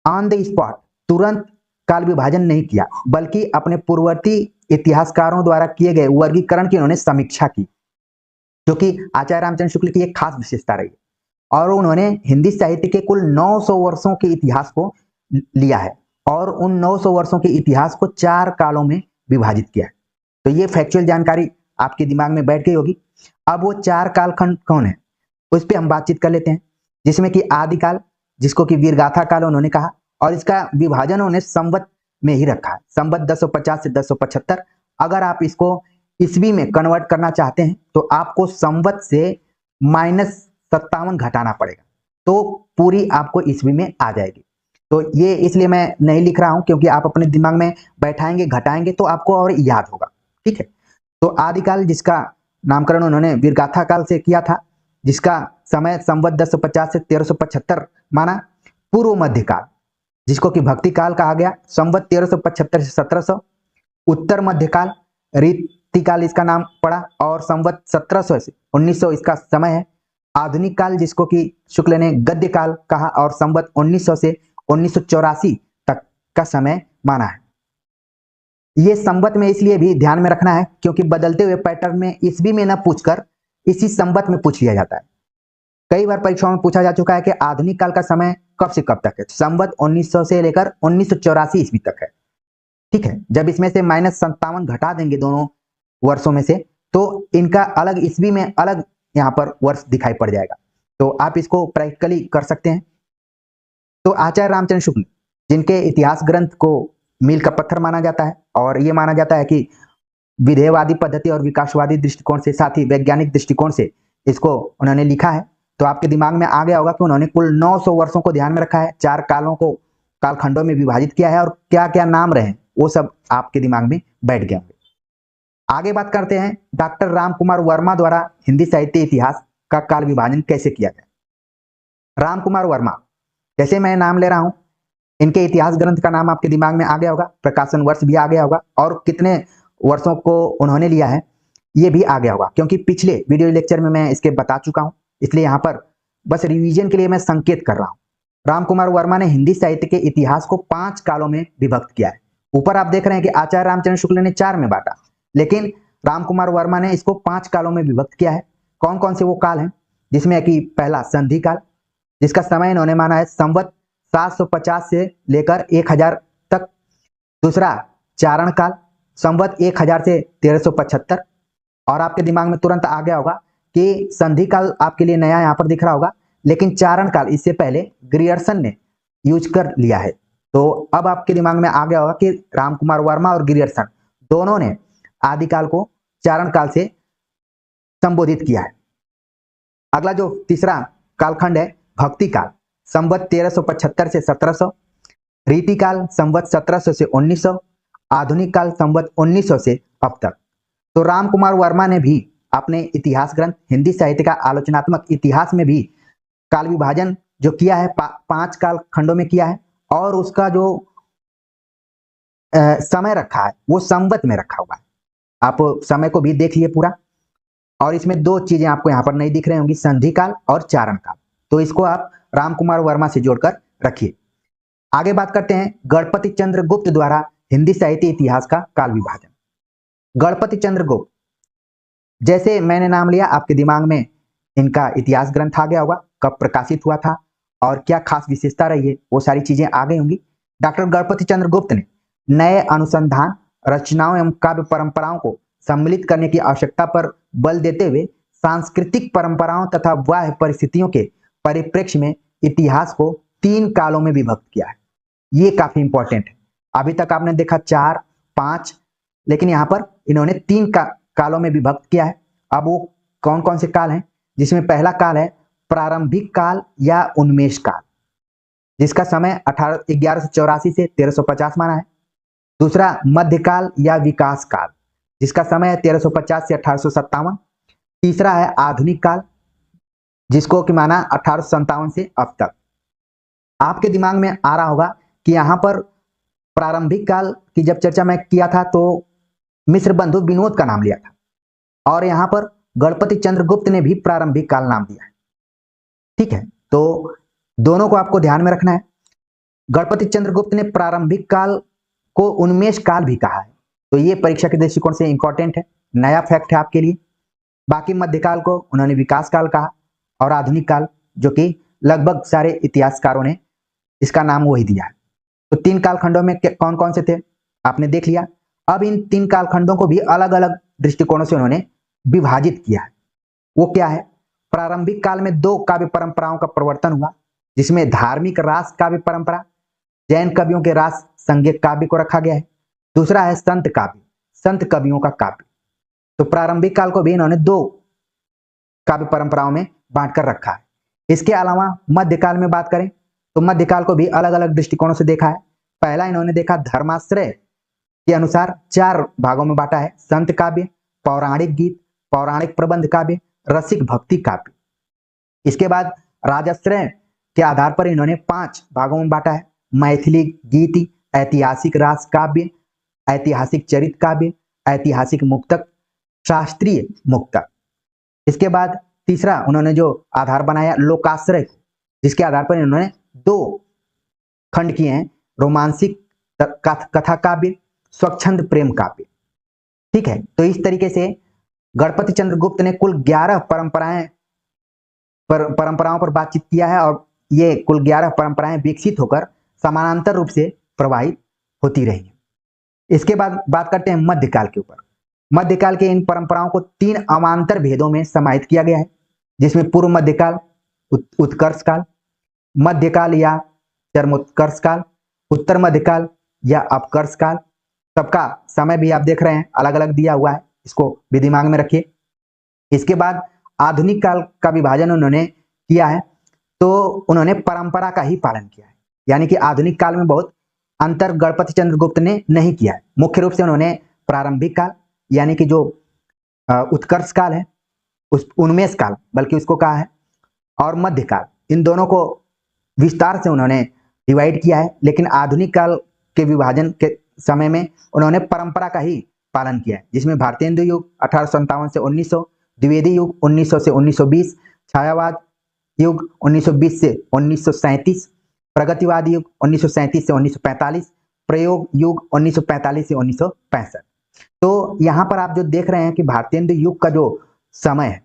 ऑन द स्पॉट तुरंत काल विभाजन नहीं किया, बल्कि अपने पूर्ववर्ती इतिहासकारों द्वारा किए गए वर्गीकरण की उन्होंने समीक्षा की, जो कि आचार्य रामचंद्र शुक्ल की एक खास विशेषता रही। और उन्होंने हिंदी साहित्य के कुल 900 वर्षों के इतिहास को लिया है और उन 900 वर्षों के इतिहास को 4 कालों में विभाजित किया है। तो ये फैक्चुअल जानकारी आपके दिमाग में बैठ गई होगी। अब वो 4 कालखंड कौन है उस पर हम बातचीत कर लेते हैं, जिसमें कि आदिकाल, जिसको कि वीरगाथा काल उन्होंने कहा, और इसका विभाजन उन्होंने संवत में ही रखा है, संवत 1050 से 1075। अगर आप इसको ईस्वी में कन्वर्ट करना चाहते हैं तो आपको संवत से -57 घटाना पड़ेगा, तो पूरी आपको ईस्वी में आ जाएगी। तो ये इसलिए मैं नहीं लिख रहा हूं क्योंकि आप अपने दिमाग में बैठाएंगे घटाएंगे तो आपको और याद होगा, ठीक है। तो आदिकाल, जिसका नामकरण उन्होंने वीरगाथा काल से किया था, जिसका समय संवत 1050 से 1375 माना। पूर्व मध्यकाल, जिसको कि भक्ति काल कहा गया, संवत 1375 से 1700। उत्तर मध्यकाल, रीतिकाल इसका नाम पड़ा, और संवत 1700 से 1900 इसका समय है। आधुनिक काल, जिसको कि शुक्ल ने गद्य काल कहा, और संवत 1900 से 1984 तक का समय माना है। ये संवत में इसलिए भी ध्यान में रखना है क्योंकि बदलते हुए पैटर्न में ईस्वी में न पूछकर इसी संवत में पूछ लिया जाता है। कई बार परीक्षाओं में पूछा जा चुका है कि आधुनिक काल का समय कब से कब तक है। संवत 1900 से लेकर 1984 ईस्वी तक है, ठीक है। जब इसमें से -57 घटा देंगे दोनों वर्षों में से, तो इनका अलग ईस्वी में अलग यहाँ पर वर्ष दिखाई पड़ जाएगा। तो आप इसको प्रैक्टिकली कर सकते हैं। तो आचार्य रामचंद्र शुक्ल, जिनके इतिहास ग्रंथ को मील का पत्थर माना जाता है, और ये माना जाता है कि विधेयवादी पद्धति और विकासवादी दृष्टिकोण से, साथ ही वैज्ञानिक दृष्टिकोण से इसको उन्होंने लिखा है। तो आपके दिमाग में आ गया होगा कि उन्होंने कुल 900 वर्षों को ध्यान में रखा है, 4 कालों को कालखंडों में विभाजित किया है, और क्या क्या नाम रहे वो सब आपके दिमाग में बैठ गए होंगे। आगे बात करते हैं डॉक्टर राम कुमार वर्मा द्वारा हिंदी साहित्य इतिहास का काल विभाजन कैसे किया गया। राम कुमार वर्मा, जैसे मैं नाम ले रहा हूं, इनके इतिहास ग्रंथ का नाम आपके दिमाग में आ गया होगा, प्रकाशन वर्ष भी आ गया होगा, और कितने वर्षों को उन्होंने लिया है ये भी आ गया होगा, क्योंकि पिछले वीडियो लेक्चर में मैं इसके बता चुका हूं। इसलिए यहाँ पर बस रिवीजन के लिए मैं संकेत कर रहा हूं। राम कुमार वर्मा ने हिंदी साहित्य के इतिहास को 5 कालों में विभक्त किया है। ऊपर आप देख रहे हैं कि आचार्य रामचंद्र शुक्ल ने 4 में बांटा, लेकिन राम कुमार वर्मा ने इसको 5 कालों में विभक्त किया है। कौन कौन से वो काल हैं, जिसमें कि पहला संधि काल, जिसका समय इन्होंने माना है संवत 750 से लेकर 1000 तक। दूसरा चारण काल, संवत 1000 से 1375। और आपके दिमाग में तुरंत आ गया होगा कि संधि काल आपके लिए नया यहाँ पर दिख रहा होगा, लेकिन चारण काल इससे पहले ग्रियर्सन ने यूज कर लिया है। तो अब आपके दिमाग में आ गया होगा कि राम कुमार वर्मा और ग्रियर्सन दोनों ने आदिकाल को चारण काल से संबोधित किया है। अगला जो तीसरा कालखंड है भक्ति काल, संवत 1375 से 1700। रीति काल संवत 1700 से 1900। आधुनिक काल संवत 1900 से अब तक। तो राम कुमार वर्मा ने भी अपने इतिहास ग्रंथ हिंदी साहित्य का आलोचनात्मक इतिहास में भी काल विभाजन जो किया है 5 काल खंडों में किया है, और उसका जो समय रखा है वो संवत में रखा हुआ है। आप समय को भी देखिए पूरा। और इसमें 2 चीजें आपको यहाँ पर नहीं दिख रही होंगी, संधि काल और चारण काल। तो इसको आप राम कुमार वर्मा से जोड़कर रखिए। आगे बात करते हैं गणपति चंद्र गुप्त द्वारा हिंदी साहित्य इतिहास का काल विभाजन। गणपति चंद्र गुप्त, जैसे मैंने नाम लिया आपके दिमाग में इनका इतिहास ग्रंथ आ गया होगा, कब प्रकाशित हुआ था और क्या खास विशेषता रही है, वो सारी चीजें आ गई होंगी। डॉक्टर गणपति चंद्र गुप्त ने नए अनुसंधान, रचनाओं एवं काव्य परंपराओं को सम्मिलित करने की आवश्यकता पर बल देते हुए सांस्कृतिक परंपराओं तथा बाह्य परिस्थितियों के परिप्रेक्ष्य में इतिहास को 3 कालों में विभक्त किया है। ये काफी इंपॉर्टेंट है। अभी तक आपने देखा 4, 5, लेकिन यहाँ पर इन्होंने 3 कालों में विभक्त किया है। अब वो कौन कौन से काल हैं, जिसमें पहला काल है प्रारंभिक काल या उन्मेष काल, जिसका समय 1184 से 1350 माना है। दूसरा मध्यकाल या विकास काल, जिसका समय है 1350 से 1857। तीसरा है आधुनिक काल, जिसको कि माना 1857 से अब तक। आपके दिमाग में आ रहा होगा कि यहाँ पर प्रारंभिक काल की जब चर्चा मैं किया था तो मिस्र बंधु विनोद का नाम लिया था, और यहाँ पर गणपति चंद्रगुप्त ने भी प्रारंभिक काल नाम दिया है। ठीक है, तो दोनों को आपको ध्यान में रखना है। गणपति चंद्रगुप्त ने प्रारंभिक काल को उन्मेष काल भी कहा है, तो ये परीक्षा के दृष्टिकोण से इंपॉर्टेंट है, नया फैक्ट है आपके लिए। बाकी मध्यकाल को उन्होंने विकास काल कहा, और आधुनिक काल, जो कि लगभग सारे इतिहासकारों ने इसका नाम वही दिया है। तो 3 कालखंडों में कौन कौन से थे आपने देख लिया। अब इन 3 कालखंडों को भी अलग अलग दृष्टिकोणों से उन्होंने विभाजित किया है। वो क्या है, प्रारंभिक काल में 2 काव्य परंपराओं का प्रवर्तन हुआ, जिसमें धार्मिक रास काव्य परंपरा, जैन कवियों के रास संज्ञक काव्य को रखा गया है। दूसरा है संत काव्य, संत कवियों का काव्य। तो प्रारंभिक काल को भी इन्होंने 2 काव्य परंपराओं में बांटकर रखा है। इसके अलावा मध्यकाल में बात करें तो मध्यकाल को भी अलग अलग दृष्टिकोणों से देखा है। पहला इन्होंने देखा धर्माश्रय के अनुसार 4 भागों में बांटा है, संत काव्य, पौराणिक गीत, पौराणिक प्रबंध काव्य, रसिक भक्ति काव्य। इसके बाद राजाश्रय के आधार पर इन्होंने 5 भागों में बांटा है, मैथिली गीति, ऐतिहासिक रास काव्य, ऐतिहासिक चरित काव्य, ऐतिहासिक मुक्तक, शास्त्रीय मुक्तक। इसके बाद तीसरा उन्होंने जो आधार बनाया लोकाश्रय, जिसके आधार पर इन्होंने 2 खंड किए हैं, रोमांसिक कथा काव्य, स्वच्छंद प्रेम काव्य। ठीक है, तो इस तरीके से गणपति चंद्रगुप्त ने कुल 11 परंपराओं पर बातचीत किया है, और ये कुल 11 परंपराएं विकसित होकर समानांतर रूप से प्रवाहित होती रही हैं। इसके बाद बात करते हैं मध्यकाल के ऊपर। मध्यकाल के इन परंपराओं को 3 अवान्तर भेदों में समाहित किया गया है, जिसमें पूर्व मध्यकाल, उत्कर्ष काल, मध्यकाल या चरमोत्कर्ष काल, उत्तर मध्यकाल या अपकर्ष काल। सबका समय भी आप देख रहे हैं अलग अलग दिया हुआ है, इसको भी दिमाग में रखिए। इसके बाद आधुनिक काल का विभाजन उन्होंने किया है, तो उन्होंने परंपरा का ही पालन किया है, यानी कि आधुनिक काल में बहुत अंतर गणपति चंद्रगुप्त ने नहीं किया है। मुख्य रूप से उन्होंने प्रारंभिक काल यानी कि जो उत्कर्ष काल है, उस उन्मेष काल बल्कि उसको कहा है, और मध्यकाल, इन दोनों को विस्तार से उन्होंने डिवाइड किया है। लेकिन आधुनिक काल के विभाजन के समय में उन्होंने परंपरा का ही पालन किया है, जिसमें भारतेंदु युग 1857 से 1900, द्विवेदी युग 1900 से 1920, छायावाद युग 1920 से 1937, प्रगतिवादी युग 1937 से 1945, प्रयोग युग 1945 से 1965। तो यहाँ पर आप जो देख रहे हैं कि भारतेंदु युग का जो समय है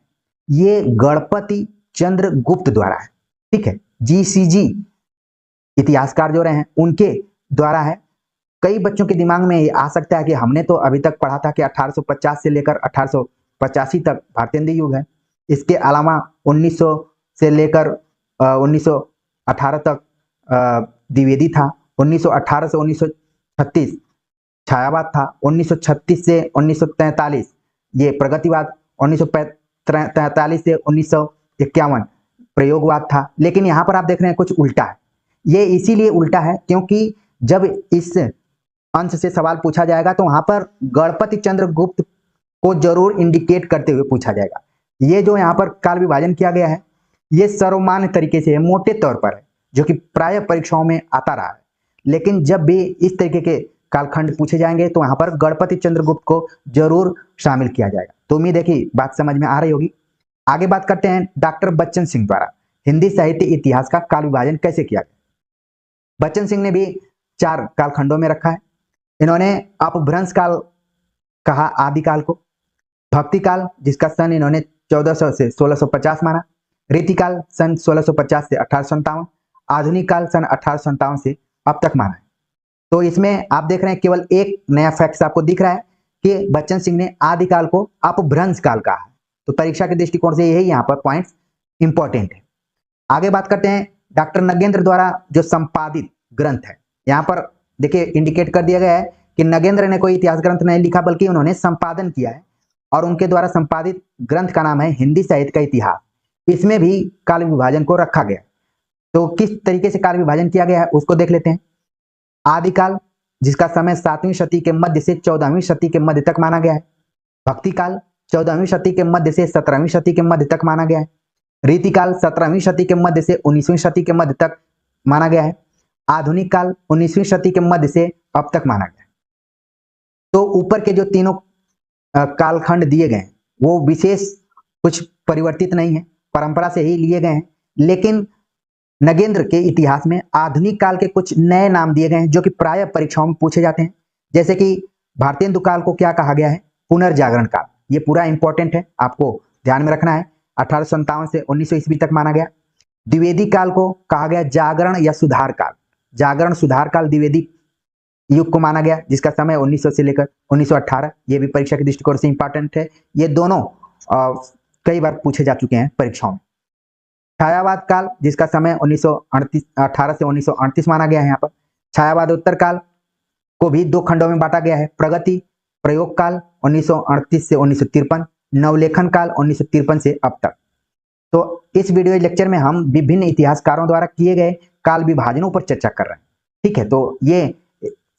ये गणपति चंद्रगुप्त द्वारा है। ठीक है, GCG इतिहासकार जो रहे हैं उनके द्वारा है। कई बच्चों के दिमाग में ये आ सकता है कि हमने तो अभी तक पढ़ा था कि 1850 से लेकर 1885 तक भारतेंदु युग है, इसके अलावा 1900 से लेकर 1918 तक द्विवेदी था, 1918 से 1936 छायावाद था, 1936 से 1943 ये प्रगतिवाद, 1943 से 1951 प्रयोगवाद था। लेकिन यहाँ पर आप देख रहे हैं कुछ उल्टा है। ये इसीलिए उल्टा है क्योंकि जब इस अंश से सवाल पूछा जाएगा तो वहां पर गणपति चंद्रगुप्त को जरूर इंडिकेट करते हुए पूछा जाएगा। ये जो यहाँ पर काल विभाजन किया गया है ये सर्वमान्य तरीके से है, मोटे तौर पर है, जो कि प्राय परीक्षाओं में आता रहा है। लेकिन जब भी इस तरीके के कालखंड पूछे जाएंगे तो वहां पर गणपति चंद्रगुप्त को जरूर शामिल किया जाएगा। तो उम्मीद है कि बात समझ में आ रही होगी। आगे बात करते हैं डॉक्टर बच्चन सिंह द्वारा हिंदी साहित्य इतिहास का काल विभाजन कैसे किया गया। बच्चन सिंह ने भी 4 कालखंडों में रखा है। इन्होंने अपभ्रंश काल कहा आदिकाल को, भक्तिकाल जिसका सन इन्होंने 1400 से 1650 माना, रीतिकाल सन 1650 से 1857, आधुनिक काल सन 1857 से अब तक माना है। तो इसमें आप देख रहे हैं केवल एक नया फैक्ट आपको दिख रहा है कि बच्चन सिंह ने आदिकाल को अपभ्रंश काल कहा है। तो परीक्षा के दृष्टिकोण से यही यहाँ पर पॉइंट्स इंपॉर्टेंट है। आगे बात करते हैं डॉक्टर नगेंद्र द्वारा जो संपादित ग्रंथ है। यहाँ पर देखिए इंडिकेट कर दिया गया है कि नगेंद्र ने कोई इतिहास ग्रंथ नहीं लिखा बल्कि उन्होंने संपादन किया है और उनके द्वारा संपादित ग्रंथ का नाम है हिंदी साहित्य का इतिहास। इसमें भी काल विभाजन को रखा गया। तो किस तरीके से काल विभाजन किया गया है उसको देख लेते हैं। आदिकाल जिसका समय 7वीं शती के मध्य से 14वीं शती के मध्य तक माना गया है, भक्तिकाल 14वीं शती के मध्य से 17वीं शती के मध्य तक माना गया है, रीतिकाल 17वीं शती के मध्य से 19वीं शती के मध्य तक माना गया है, आधुनिक काल 19वीं शती के मध्य से अब तक माना गया है। तो ऊपर के जो तीनों कालखंड दिए गए हैं वो विशेष कुछ परिवर्तित नहीं है, परंपरा से ही लिए गए हैं, लेकिन नगेंद्र के इतिहास में आधुनिक काल के कुछ नए नाम दिए गए हैं जो कि प्राय परीक्षाओं में पूछे जाते हैं। जैसे कि भारतेंदु काल को क्या कहा गया है? पुनर्जागरण काल। ये पूरा इंपॉर्टेंट है, आपको ध्यान में रखना है। 1857 से 1900 ईस्वी तक माना गया। द्विवेदी काल को कहा गया जागरण या सुधार काल। जागरण सुधार काल द्विवेदी युग को माना गया जिसका समय 1900 से लेकर 1918। ये भी परीक्षा के दृष्टिकोण से इंपॉर्टेंट है। ये दोनों कई बार पूछे जा चुके हैं परीक्षाओं में। छायावाद काल जिसका समय 18 से 1938 माना गया है। यहाँ पर छायावाद उत्तर काल को भी दो खंडों में बांटा गया है। प्रगति प्रयोग काल 1938 से 1953, नवलेखन काल 1953 से अब तक। तो इस वीडियो लेक्चर में हम विभिन्न इतिहासकारों द्वारा किए गए काल विभाजनों पर चर्चा कर रहे हैं। ठीक है, तो ये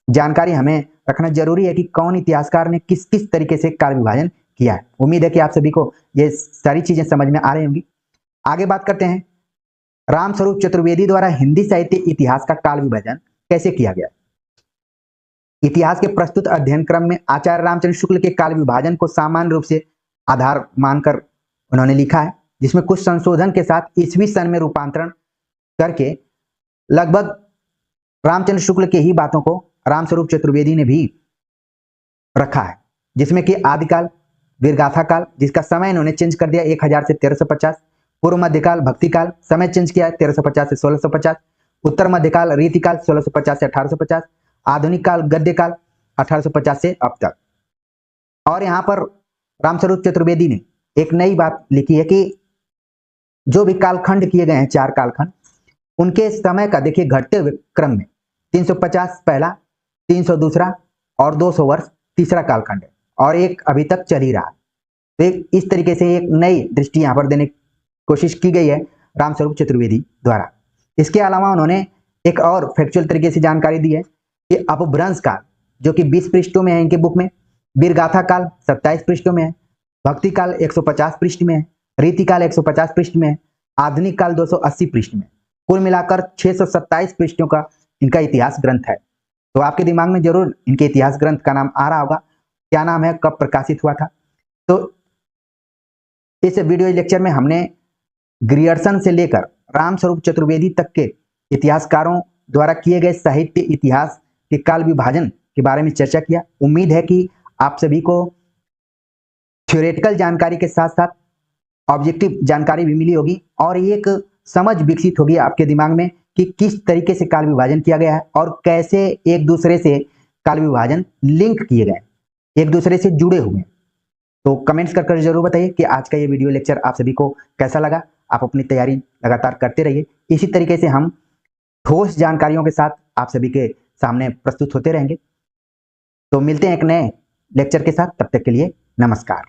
जानकारी हमें रखना जरूरी है कि कौन इतिहासकार ने किस किस तरीके से काल विभाजन किया है। उम्मीद है कि आप सभी को ये सारी चीजें समझ में आ रही होंगी। आगे बात करते हैं रामस्वरूप चतुर्वेदी द्वारा हिंदी साहित्य इतिहास का काल विभाजन कैसे किया गया। इतिहास के प्रस्तुत अध्ययन क्रम में आचार्य रामचंद्र शुक्ल के काल विभाजन को सामान्य रूप से आधार मानकर उन्होंने लिखा है, जिसमें कुछ संशोधन के साथ ईस्वी सन में रूपांतरण करके लगभग रामचंद्र शुक्ल के ही बातों को रामस्वरूप चतुर्वेदी ने भी रखा है। जिसमें कि आदिकाल वीरगाथा काल जिसका समय इन्होंने चेंज कर दिया 1000 से 1350, पूर्व मध्यकाल भक्तिकाल समय चेंज किया 1350 से 1650, उत्तर मध्यकाल रीतिकाल 1650 से 1850, आधुनिक काल गद्यकाल 1850 से अब तक। और यहाँ पर रामस्वरूप चतुर्वेदी ने एक नई बात लिखी है कि जो भी कालखंड किए गए हैं 4 कालखंड, उनके समय का देखिए घटते हुए क्रम में 350 पहला, 300 दूसरा और 200 वर्ष तीसरा कालखंड है और एक अभी तक चल ही रहा है। तो इस तरीके से एक नई दृष्टि यहाँ पर देने की कोशिश की गई है रामस्वरूप चतुर्वेदी द्वारा। इसके अलावा उन्होंने एक और फैक्चुअल तरीके से जानकारी दी है कि अपभ्रंश काल जो कि 20 पृष्ठों में है इनके बुक में, वीरगाथा काल 27 पृष्ठों में है, भक्ति काल 150 पृष्ठ में है, रीति काल 150 पृष्ठ में है, आधुनिक काल 280 पृष्ठ में, कुल मिलाकर 627 पृष्ठों का इनका इतिहास ग्रंथ है। तो आपके दिमाग में जरूर इनके इतिहास ग्रंथ का नाम आ रहा होगा, क्या नाम है, कब प्रकाशित हुआ था। तो इस वीडियो लेक्चर में हमने ग्रियर्सन से लेकर रामस्वरूप चतुर्वेदी तक के इतिहासकारों द्वारा किए गए साहित्य इतिहास के काल विभाजन के बारे में चर्चा किया। उम्मीद है कि आप सभी को थ्योरेटिकल जानकारी के साथ साथ ऑब्जेक्टिव जानकारी भी मिली होगी और एक समझ विकसित होगी आपके दिमाग में कि किस तरीके से काल विभाजन किया गया है और कैसे एक दूसरे से काल विभाजन लिंक किए गए, एक दूसरे से जुड़े हुए हैं। तो कमेंट्स कर जरूर बताइए कि आज का ये वीडियो लेक्चर आप सभी को कैसा लगा। आप अपनी तैयारी लगातार करते रहिए। इसी तरीके से हम ठोस जानकारियों के साथ आप सभी के सामने प्रस्तुत होते रहेंगे। तो मिलते हैं एक नए लेक्चर के साथ, तब तक के लिए नमस्कार।